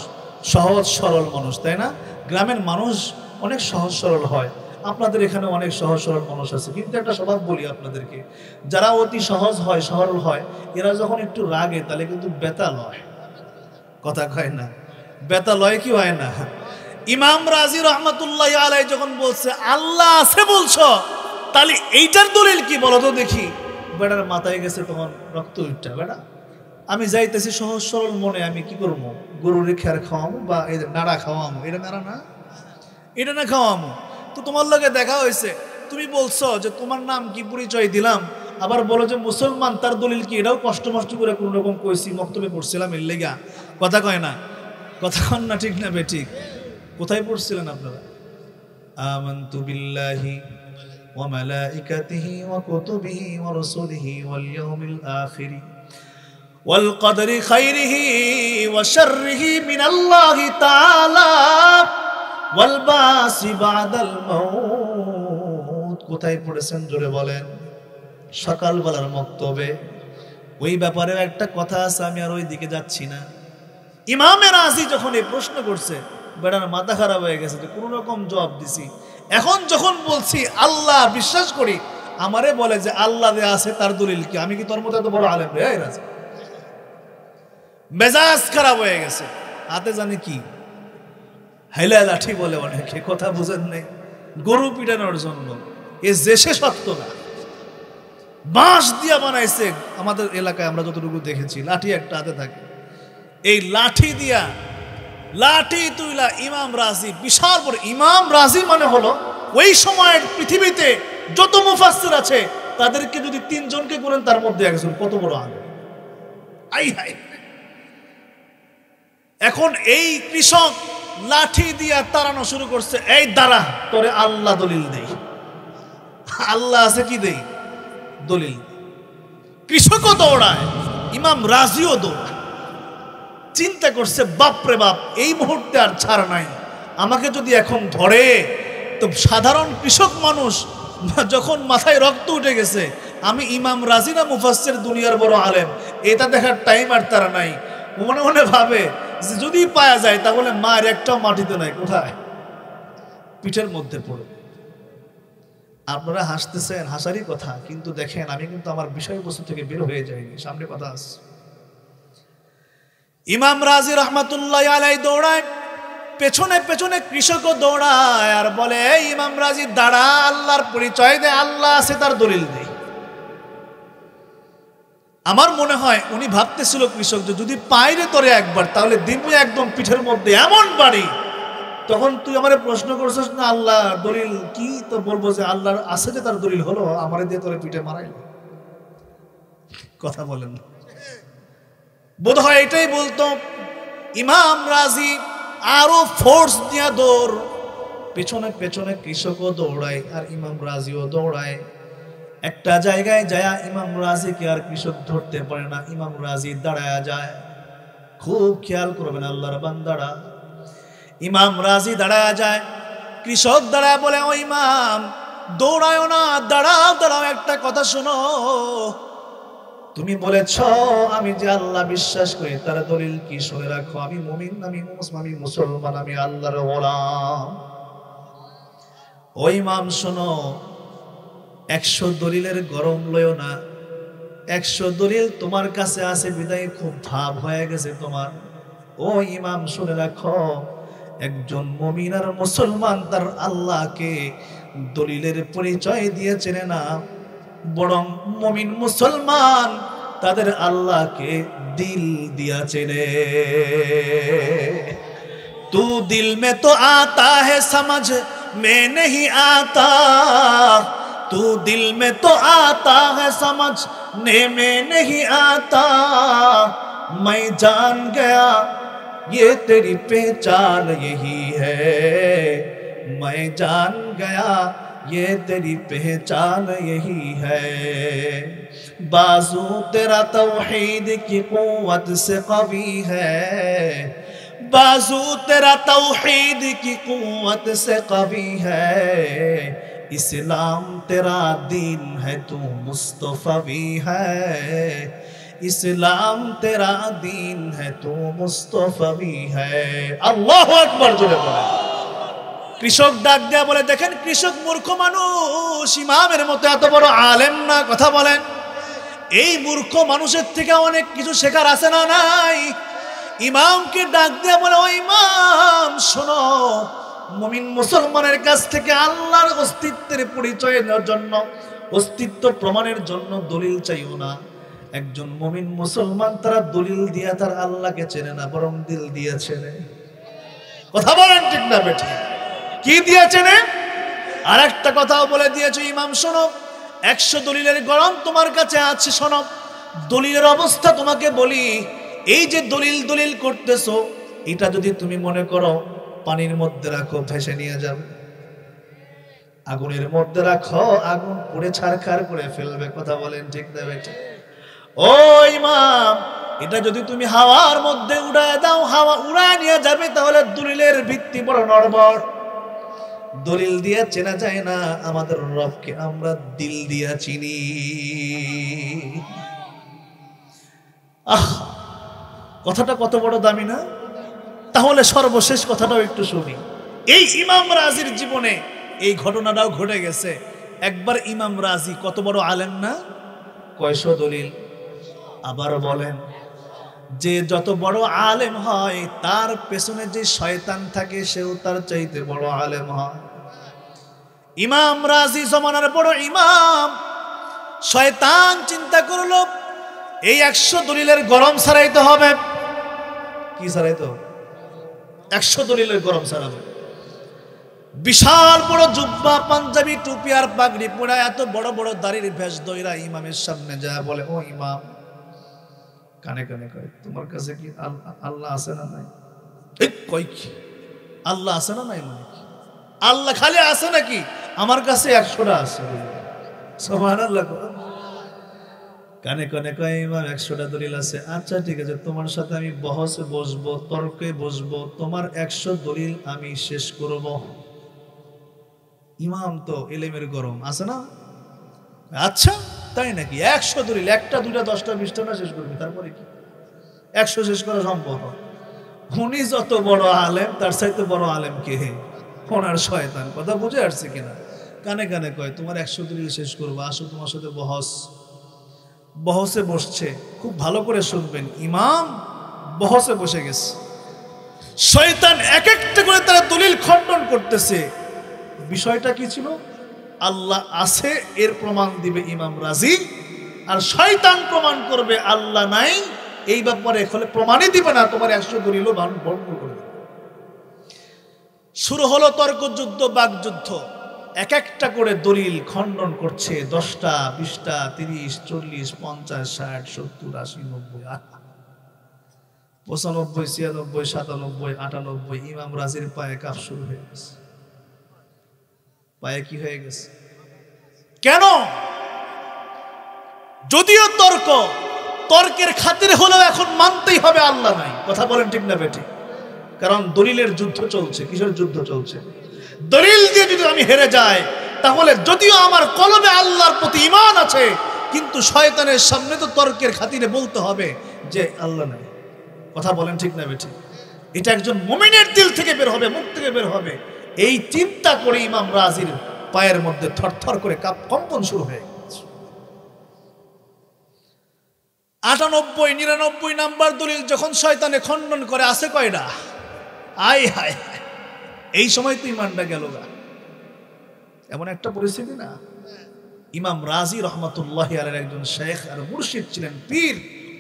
সহজ সরল মানুষ, তাই না? গ্রামের মানুষ অনেক সহজ সরল হয়, আপনাদের এখানে অনেক সহজ সরল মানুষ আছে। কিন্তু একটা স্বভাব বলি আপনাদেরকে, যারা অতি সহজ হয় সরল হয় এরা যখন একটু রাগে তাহলে কিন্তু বেতাল হয়। কথা কয় না? বেতাল হয় কি হয় না? ইমাম রাজি রহমাতুল্লাহ আলাই যখন বলছে আল্লাহ আছে বলছো, তাহলে এইটার দলিল কি বলো তো দেখি। বেটার মাথায় গেছে তখন রক্ত উঠটা, বেটা আমি যাইতেছি সহজ সরল মনে, আমি কি করবো? গরুর খেয়ার খাওয়ামো বা এই নাড়া খাওয়ামো? এটা নাড়া না, এটা না খাওয়ামো। তো তোমার লগে দেখা হয়েছে, তুমি বলছো যে তোমার নাম কি, পরিচয় দিলাম, আবার বলো যে মুসলমান, তার দলিল কি? এটাও কষ্ট মষ্ট করে কোন রকম কইছি, মক্তবে পড়ছিলাম এর লেগা। কথা কয় না? কথা কন না, ঠিক না বে ঠিক? কোথায় পড়ছিলেন আপনারা? আমানতু বিল্লাহি ওয়া মালাইকাতিহি ওয়া কুতুবিহি ওয়া রাসূলিহি ওয়াল ইয়াউমিল আখির ওয়াল কদরি খাইরিহি ওয়া শাররিহি মিনাল্লাহি তাআলা ওয়াল বাসি বাদাল মাউত। কোথায় পড়েছেন জোরে বলেন? সকালবেলার মক্তবে। ওই ব্যাপারে একটা কথা আছে, আমি আর ওই দিকে যাচ্ছি না। ইমামে রাজি যখন এই প্রশ্ন করছে, বেড়ার মাথা খারাপ হয়ে গেছে যে কোন রকম জবাব দিছি। এখন যখন বলছি আল্লাহ বিশ্বাস করি, আমারে বলে যে আল্লাহ যে আছে তার দলিল কি? আমি কি তোর মতো এত বড় আলেম রে? রাজি মেজাজ খারাপ হয়ে গেছে। হাতে জানি কি হাইলা লাঠি বলে অনেকে, কথা বুঝেন নাই? গরু পিটানোর জন্য। এ দেশে সত্য না, বাঁশ দিয়া বানাইছে। আমাদের এলাকায় আমরা যতটুকু দেখেছি লাঠি একটা হাতে থাকে, এই লাঠি দিয়া লাঠি তুইলা ইমাম রাজি, বিশাল বড় ইমাম রাজি মানে হলো ওই সময়ের পৃথিবীতে যত মুফাসসির আছে তাদেরকে যদি 3 জনকে করেন তার মধ্যে একজন। কত বড় আলেম! আই হাই! এখন এই কৃষক লাঠি দিয়া তাড়ানো শুরু করছে, এই দাঁড়া, তোরে আল্লাহ দলিল দেই। আল্লাহ আছে কি দেই? দলিল। কৃষকও দৌড়ায়, ইমাম রাজিও দৌড়ায়। চিন্তা করছে বাপরে বাপ, এই মুহূর্তে আর ছাড় নাই। আমাকে যদি এখন ধরে তো সাধারণ কৃষক মানুষ যখন মাথায় রক্ত উঠে গেছে, আমি ইমাম রাজি না মুফাসসির দুনিয়ার বড় আলেম, এটা দেখার টাইম আর তারা নাই। মনে মনে ভাবে যে যদি পাওয়া যায় তাহলে মায়ের একটাও মাটিতে নাই, কোথায়? পিঠের মধ্যে পড়ে। আপনারা হাসতেছেন, হাসারই কথা, কিন্তু দেখেন আমি কিন্তু আমার বিষয়বস্তু থেকে বের হয়ে যাইনি, সামনে কথা আছে। ইমাম রাজি রহমাতুল্লাহ আলাই দৌড়ায়, পেছনে পেছনে কৃষকও দৌড়ায় আর বলে, এই ইমাম রাজি দাঁড়া, আল্লাহর পরিচয় দে, আল্লাহ আছে তার দলিল দে। আমার মনে হয় উনি ভাবতেছিল কৃষক যে যদি পাইরে তোরে একবার, তাহলে দিনই একদম পিঠের মধ্যে এমন বাড়ি। তখন তুই আমারে প্রশ্ন করছিস না আল্লাহ দলিল কি, তো বলবো যে আল্লাহর আছে যে তার দলিল হলো, আমারে দিয়ে তোরে পিঠে মারাইল। কথা বলেন না? বোধ হয় এটাই বলতো। ইমাম রাজি আরো ফোর্স দিয়া দৌড়, পেছনে পেছনে কৃষকও দৌড়ায় আর ইমাম রাজিও দৌড়ায়। একটা জায়গায় যায় ইমাম রাজিকে আর কৃষক ধরতে পারে না, ইমাম রাজি দাঁড়ায় যায়। খুব খেয়াল করবেন আল্লাহর বান্দারা, ইমাম রাজি দাঁড়ায় যায়, কৃষক দাঁড়ায় বলে, ও ইমাম দৌড়ায় না, দাঁড়াও দাঁড়াও, একটা কথা শোনো। তুমি বলেছ আমি যে আল্লাহ বিশ্বাস করি তার দলিল কি? শুনে রাখো, আমি মুমিন, আমি মুসলমান, আমি আল্লাহর গোলাম। ও ইমাম শোনো, 100 দলিলের গরম লয়ো না। 100 দলিল তোমার কাছে আছে বিদায় খুব ভাব হয়ে গেছে তোমার। ও ইমাম শুনে রাখো, একজন মুমিন আর মুসলমান তার আল্লাহকে দলিলের পরিচয় দিয়ে চেনে না, বরং মুমিন মুসলমান তাদের আল্লাহকে দিল দিয়া চেনে। তু দিল মে তো আতা है समझ में नहीं आता, तू दिल में तो आता है समझने में नहीं आता, मैं जान गया ये तेरी पहचान यही है, मैं जान गया ये तेरी पहचान यही है, बाजू तेरा तौहीद की कुव्वत से कवी है, बाजू तेरा तौहीद की कुव्वत से कवी है, इस्लाम तेरा दीन है तू मुस्तफवी है, इस्लाम तेरा दीन है तू मुस्तफवी है। আল্লাহু আকবার জোরে বলেন। কৃষক ডাক দেয়া বলে, দেখেন কৃষক মূর্খ মানুষ, ইমামের মতো এত বড় আলেম না, কথা বলেন। এই মূর্খ মানুষের থেকে অনেক কিছু শেখার আছে না নাই? ইমামকে ডাক দেয়া বলে, ও ইমাম শোনো, মুমিন মুসলমানের কাছ থেকে আল্লাহর অস্তিত্বের পরিচয়ের জন্য, অস্তিত্ব প্রমাণের জন্য দলিল চাইও না। একজন মুমিন মুসলমান তারা দলিল দিয়া তার আল্লাহকে চেনে না, বরং দিল দিয়া চেনে। কথা বলেন ঠিক না বেঠিক? কি দিয়া চেনে? আর একটা কথাও বলে দিয়েছে, ইমাম শোনো, 100 দলিলের গরম তোমার কাছে আছে, শোনো দলিলের অবস্থা তোমাকে বলি। এই যে দলিল দলিল করতেছো, এটা যদি তুমি মনে করো পানির মধ্যে রাখো ভেসে নিয়ে যাবে, আগুনের মধ্যে রাখো আগুন পুড়ে ছারখার করে ফেলবে। কথা বলেন ঠিক না বেঠিক? ও ইমাম, এটা যদি তুমি হাওয়ার মধ্যে উড়ায় দাও, হাওয়া উড়ায় নিয়ে যাবে, তাহলে দলিলের ভিত্তি বড় নড়বড়। দলিল দিয়া চেনা যায় না আমাদের রবকে, আমরা দিল দিয়া চিনি। কথাটা কত বড় দামি না? তাহলে সর্বশেষ কথাটাও একটু শুনি। এই ইমাম রাজির জীবনে এই ঘটনাটাও ঘটে গেছে। একবার ইমাম রাজি কত বড় আলেম না? কয়শো দলিল। আবার বলেন, যে যত বড় আলেম হয় তার পেছনে যে শয়তান থাকে সেও তার চাইতে বড় আলেম হয়। ইমাম রাজি জমানার বড় ইমাম। শয়তান চিন্তা করলো এই 100 দলিলের গরম ছাড়াইতে হবে। কি ছাড়াইতে হবে? 100 দলিলের গরম ছাড়াবে। বিশাল বড় জুব্বা, পাঞ্জাবি, টুপি আর পাগড়ি পরা, এত বড় বড় দাড়ির ভেষ দইরা ইমামের সামনে যায় বলে, ও ইমাম, কানে কানে কয়, তোমার কাছে কি আল্লাহ আছে না নাই? কই কি আল্লাহ আছে না নাই? মানে কি আল্লাহ খালি আছে নাকি? আমার কাছে 100টা আছে। সুবহানাল্লাহ। কানে কানে কয়, ইমাম 100টা দলিল আছে। আচ্ছা ঠিক আছে, তোমার সাথে আমি বহসে বসবো, তর্কে বসবো, তোমার 100 দলিল আমি শেষ করব। ইমাম তো এলেমের গরম আছে না? আচ্ছা তাই নাকি? 100 দলিল, একটা দুইটা 10টা 20টা না শেষ করবি, তারপরে কি 100 শেষ করা সম্ভব? উনি যত বড় আলেম, তার চাইতে বড় আলেম কে? ওনার শয়তান। কথা বুঝে আসছে কিনা? কানে কানে কয়, তোমার 100 দলিল শেষ করবো, আসো তোমার সাথে বহসে বসছে। খুব ভালো করে শুনবেন, ইমাম বহসে বসে গেছে। শয়তান এক একটা করে তারা দলিল খণ্ডন করতেছে। বিষয়টা কি ছিল? আল্লাহ আছে এর প্রমাণ দিবে ইমাম রাজি, আর শয়তান প্রমাণ করবে আল্লাহ নাই। এই ব্যাপারে ফলে প্রমাণই দিবে না, তোমার 100 দলিলও ভঙ্গ করে দেবে। শুরু হলো তর্ক যুদ্ধ, বাকযুদ্ধ। এক একটা করে দলিল খণ্ডন করছে, 10টা 20টা 30 40 50 60 70 80 90 95 96 97 98। ইমাম রাজির পায়ে কাফ শুরু হয়ে গেছে। পায়ে কি হয়ে গেছে? কেন? যদিও তর্কের খাতিরে হলেও এখন মানতেই হবে আল্লাহ নাই। কথা বলেন ঠিক না বেঠিক? কারণ দলিলের যুদ্ধ চলছে। কিসের যুদ্ধ চলছে? দলিল দিয়ে যদি আমি হেরে যাই, তাহলে যদিও আমার কলবে আল্লাহর প্রতি ঈমান আছে, কিন্তু শয়তানের সামনে তো তর্কের খাতিরে বলতে হবে যে আল্লাহ নাই। কথা বলেন ঠিক না বেঠিক? এটা একজন মুমিনের দিল থেকে বের হবে, মুখ থেকে বের হবে। এই চিন্তা করে ইমাম রাজির পায়ের মধ্যে থরথর করে কম্পন শুরু হয়ে গেছে। 98 99 নাম্বার দলিল যখন শয়তানে খণ্ডন করে, আছে কয়টা? আয় হায়, এই সময় তো ইমানটা গেল গা। এমন একটা পরিস্থিতি না? ইমাম রাজি রহমাতুল্লাহি আলাইহির একজন শেখ আর মুর্শিদ ছিলেন, পীর,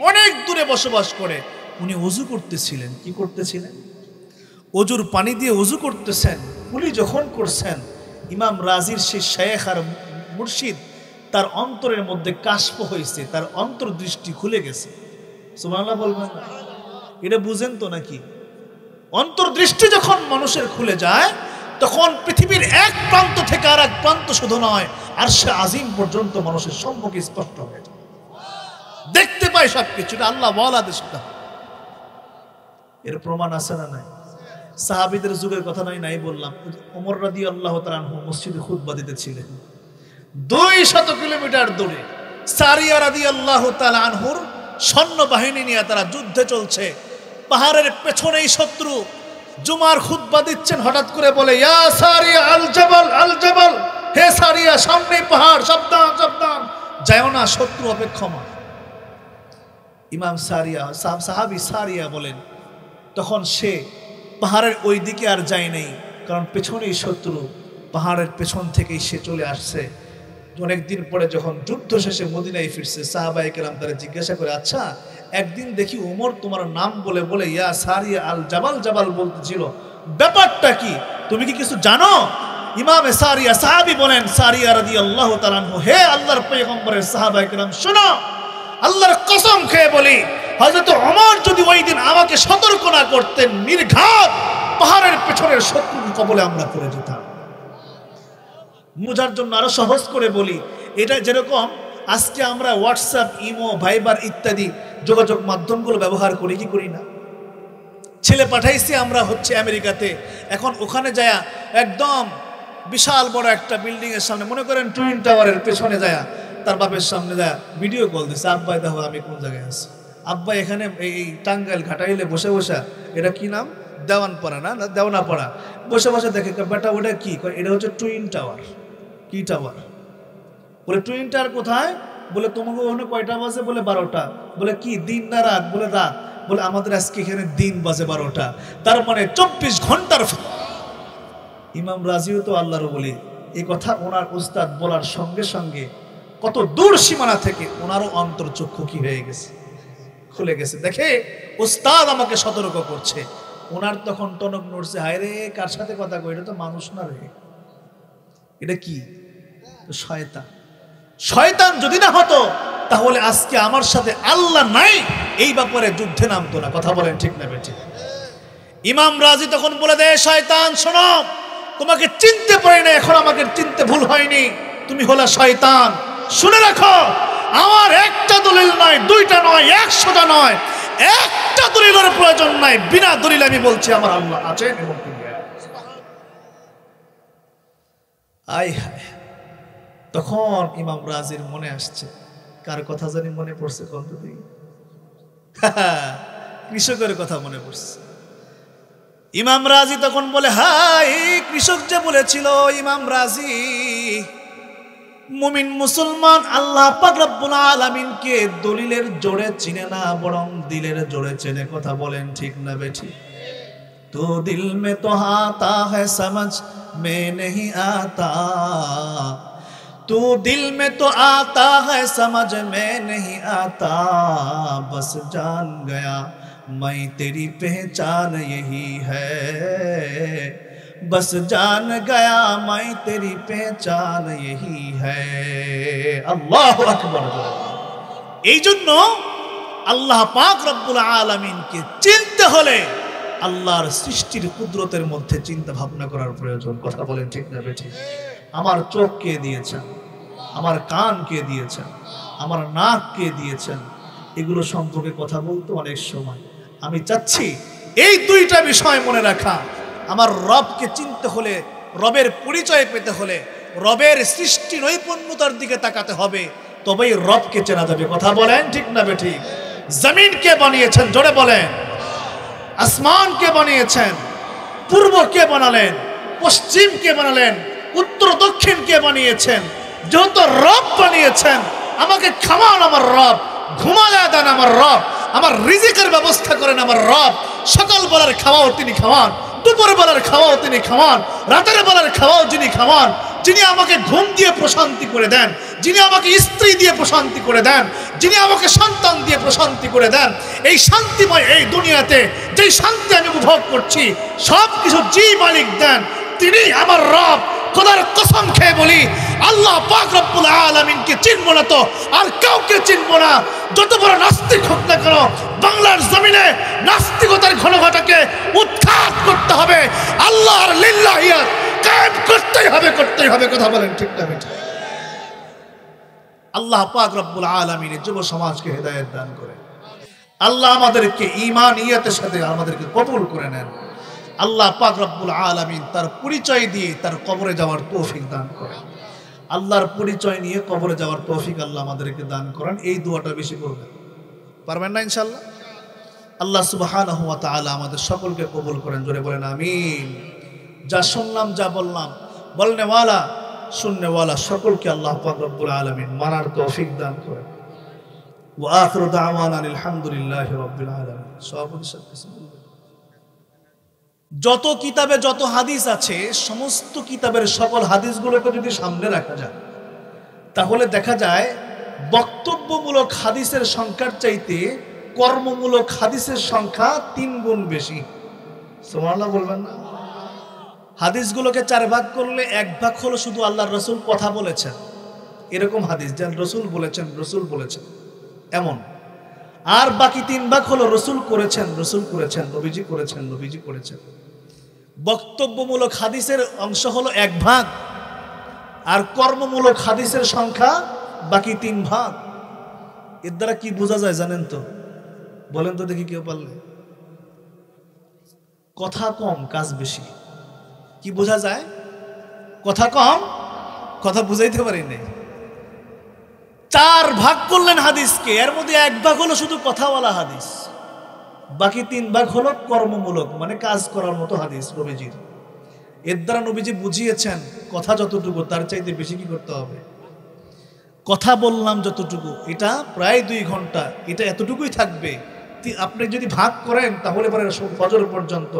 অনেক দূরে বসবাস করে। উনি ওযু করতেছিলেন। কি করতেছিলেন? ওযুর পানি দিয়ে ওযু করতেছেন। উনি যখন করছেন, ইমাম রাজির সেই শেখ আর মুর্শিদ, তার অন্তরের মধ্যে কাশফ হয়েছে, তার অন্তর্দৃষ্টি খুলে গেছে। সুবহানাল্লাহ বলবেন? এটা বুঝেন তো নাকি? অন্তর্দৃষ্টি যখন মানুষের খুলে যায়, তখন পৃথিবীর এক প্রান্ত থেকে আর এক প্রান্ত শুধু নয়, আরশে আজিম পর্যন্ত মানুষের সম্মুখে স্পষ্ট হয়ে যায়, দেখতে পায় সবকিছু। আল্লাহ ওয়ালা দেশটা। এর প্রমাণ আছে না নাই? সাহাবীদের যুগের কথা নাই বললাম। ওমর রাদিয়াল্লাহু তাআলা আনহু মসজিদে খুতবা দিতেছিলেন, 200 কিলোমিটার দূরে সারিয়া রাদিয়াল্লাহু তাআলা আনহুর সৈন্যবাহিনী নিয়ে তারা যুদ্ধে চলছে, পাহাড়ের পেছনেই শত্রু। জুমার খুতবা দিচ্ছেন, হঠাৎ করে বলে, ইয়া সারিয়া আল জাবাল আল জাবাল, হে সারিয়া সামনে পাহাড়, সাবধান সাবধান, যাও না, শত্রু অপেক্ষমান। ইমাম সারিয়া, সাহাবী সারিয়া বলেন, তখন সে পাহাড়ের ওই দিকে আর যায় নাই, কারণ পেছনেই শত্রু, পাহাড়ের পেছন থেকেই সে চলে আসছে। অনেকদিন পরে যখন যুদ্ধ শেষে মদিনায় ফিরছে, সাহাবায়ে কেরাম তারা জিজ্ঞাসা করে, আচ্ছা একদিন দেখি ওমর তোমার নাম বলে বলে ইয়া সারিয়া আল জাবাল জাবাল বলতেছিল, ব্যাপারটা কি, তুমি কি কিছু জানো? ইমামে সারিয়া সাহাবী বলেন, সারিয়া রাদিয়াল্লাহু তাআলা আনহু, হে আল্লাহর পয়গম্বরের সাহাবায়ে কেরাম শোনো, আল্লাহর কসম খেয়ে বলি, হযরত ওমর যদি ওই দিন আমাকে সতর্ক না করতেন, নির্ঘাত পাহাড়ের পেছনের শত্রুর কবলে আমরা পড়ে যেতাম। বোঝার জন্য আরো সহজ করে বলি, এটা যেরকম আজকে আমরা হোয়াটসঅ্যাপ, ইমো, ভাইবার ইত্যাদি যোগাযোগ মাধ্যমগুলো ব্যবহার করি কি করি না? ছেলে পাঠাইছি আমরা হচ্ছে আমেরিকাতে, এখন ওখানে যায় একদম বিশাল বড় একটা বিল্ডিং এর সামনে, মনে করেন টুইন টাওয়ারের পেছনে যায় তার বাপের সামনে যায় ভিডিও কল দিচ্ছে, আব্বাই দেখো আমি কোন জায়গায় আছি, আব্বা এখানে এই টাঙ্গাইল ঘাটাইলে বসে বসে, এটা কি নাম, দেওয়ানপাড়া না দেওয়ানাপাড়া, বসে বসে দেখে, বেটা ওটা কি, এটা হচ্ছে টুইন টাওয়ার। কি টাওয়ার? বলে টুইন টাওয়ার কোথায়? বলে তোমাকে ওখানে কয়টা বাজে? বলে 12টা। বলে কি দিন না রাত? বলে রাত। বলে আমাদের আজকে এখানে দিন বাজে 12টা, তার মানে 24 ঘন্টার। ইমাম রাজিও তো আল্লাহর বলি, এই কথা ওনার উস্তাদ বলার সঙ্গে সঙ্গে কত দূর সীমানা থেকে ওনারও অন্তর্চক্ষু কি হয়ে গেছে, খুলে গেছে। দেখে উস্তাদ আমাকে সতর্ক করছে, ওনার তখন টনক নড়ছে, হায় রে কার সাথে কথা কই, এটা তো মানুষ না রে, এটা কি? শয়তান। শয়তান যদি না হতো তাহলে আজকে আমার সাথে আল্লাহ নাই এই ব্যাপারে যুদ্ধে নামতো না। কথা বলেন ঠিক না বেঠিক? ইমাম রাজি তখন বলে দেয়, শয়তান শোনো, তোমাকে চিনতে পারি না, এখন আমাকে চিনতে ভুল হয়নি, তুমি হলো শয়তান। শুনে রাখো, আমার একটা দলিল নয়, দুইটা নয়, 100টা নয়, একটা দলিলের প্রয়োজন নাই, বিনা দলিল আমি বলছি আমার আল্লাহ আছেন এবং তিনি। আয় হায়, তখন ইমাম রাজির মনে আসছে, কার কথা জানি মনে পড়ছে, কৃষকের কথা মনে পড়ছে। ইমাম রাজি তখন বলে, হাই কৃষক যে বলেছিল, ইমাম রাজি মুমিন মুসলমান আল্লাহ পাক রব্বুল আলামিনকে দলিলের জোরে চিনে না, বরং দিলের জোরে চেনে। কথা বলেন ঠিক না বেঠিক? তো দিল মে তো আতা है समझ में नहीं आता, तू दिल में तो आता है समझ में नहीं आता, बस जान गया मैं तेरी पहचान यही है, बस जान गया मैं तेरी पहचान यही है। আল্লাহু আকবার। এই জন্য আল্লাহ পাক রব্বুল আলামিনকে চিনতে হলে আল্লাহর সৃষ্টির কুদরতের মধ্যে চিন্তা ভাবনা করার প্রয়োজন। কথা বলেন ঠিক না বেঠিক? আমার চোখ কে দিয়েছেন, আমার কান কে দিয়েছেন, আমার নাক কে দিয়েছেন, এগুলো সম্পর্কে কথা বলতে অনেক সময় আমি চাচ্ছি এই দুইটা বিষয় মনে রাখা। আমার রবকে চিনতে হলে, রবের পরিচয় পেতে হলে রবের সৃষ্টি নৈপুণ্যতার দিকে তাকাতে হবে, তবেই রবকে চেনা যাবে। কথা বলেন ঠিক না বেঠিক? জমিন কে বানিয়েছেন? জোরে বলেন। আসমান কে বানিয়েছেন? পূর্ব কে বানালেন? পশ্চিম কে বানালেন? উত্তর দক্ষিণ কে বানিয়েছেন? যেহেতু রব বানিয়েছেন, আমাকে খাওয়ান আমার রব, ঘুমায়া দেন আমার রব, আমার রিজিকের ব্যবস্থা করেন আমার রব। সকাল বেলার খাওয়াও তিনি খাওয়ান, দুপুর বেলার খাওয়াও তিনি খাওয়ান, রাতের বেলার খাওয়াও যিনি খাওয়ান, যিনি আমাকে ঘুম দিয়ে প্রশান্তি করে দেন, যিনি আমাকে স্ত্রী দিয়ে প্রশান্তি করে দেন, যিনি আমাকে সন্তান দিয়ে প্রশান্তি করে দেন, এই শান্তিময় এই দুনিয়াতে যেই শান্তি আমি উপভোগ করছি সব কিছু যে মালিক দেন তিনি আমার রব। খোদার কসম খেয়ে বলি, আল্লাহ পাক রব্বুল আলামিনকে চিনবো না তো আর কাউকে চিনবো না। যত বড় নাস্তিক হোক না কেন, বাংলার জমিনে নাস্তিকতার ঘনঘটাকে উৎখাত করতে হবে, আল্লাহর লিল্লাহিয়াত কায়েম করতেই হবে, করতেই হবে। কথা বলেন ঠিক না বেঠিক? আল্লাহ পাক রব্বুল আলামিন যুব সমাজকে হেদায়েত দান করে। আল্লাহ আমাদেরকে ঈমানিয়াতের সাথে আমাদেরকে কবুল করে নেন। আল্লাহ পাক রব্বুল আলামিন তার পরিচয় দিয়ে তার কবরে যাওয়ার তৌফিক দান করেন। আল্লাহর পরিচয় নিয়ে কবরে যাওয়ার তৌফিক আল্লাহ আমাদেরকে দান করেন। এই দোয়াটা বেশি করবেন, পারবেন না ইনশাআল্লাহ? আল্লাহ সুবহানাহু ওয়া তাআলা আমাদের সকলকে কবুল করেন, জোরে বলেন আমিন। যা শুনলাম, যা বললাম, বলনেওয়ালা শুননেওয়ালা সকলকে আল্লাহ পাক রব্বুল আলামিন মানার তৌফিক দান করেন। ওয়া আখিরু দাওয়ানা আলহামদুলিল্লাহি রাব্বিল আলামিন। যত কিতাবে যত হাদিস আছে, সমস্ত কিতাবের সকল হাদিসগুলোকে যদি সামনে রাখা যায়, তাহলে দেখা যায় বক্তব্যমূলক হাদিসের সংখ্যার চাইতে কর্মমূলক হাদিসের সংখ্যা 3 গুণ বেশি। সুবহানাল্লাহ বলবেন না? হাদিসগুলোকে 4 ভাগ করলে 1 ভাগ হলো শুধু আল্লাহর রাসূল কথা বলেছেন, এরকম হাদিস যেন রাসূল বলেছেন, রাসূল বলেছেন এমন। আর বাকি 3 ভাগ হলো রাসূল করেছেন, রাসূল করেছেন, নবীজি করেছেন, নবীজি করেছেন। বক্তব্যমূলক হাদিসের অংশ হলো 1 ভাগ, আর কর্মমূলক হাদিসের সংখ্যা বাকি 3 ভাগ। এর দ্বারা কি বোঝা যায় জানেন তো? বলেন তো দেখি, কেউ পারলে? কথা কম কাজ বেশি। কি বোঝা যায়? কথা কম, কথা বুঝাইতে পারি নাই। 4 ভাগ করলেন হাদিসকে, এর মধ্যে 1 ভাগ হলো শুধু কথাওয়ালা হাদিস, বাকি 3 ভাগ হলো কর্মমূলক, মানে কাজ করার মতো হাদিস নবীজির। এর দ্বারা নবীজি বুঝিয়েছেন কথা যতটুকু তার চাইতে বেশি কি করতে হবে। কথা বললাম যতটুকু, এটা প্রায় 2 ঘন্টা, এটা এতটুকুই থাকবে। আপনি যদি ভাগ করেন তাহলে পরে ফজর পর্যন্ত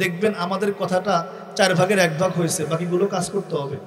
দেখবেন আমাদের কথাটা 4 ভাগের 1 ভাগ হয়েছে, বাকিগুলো কাজ করতে হবে।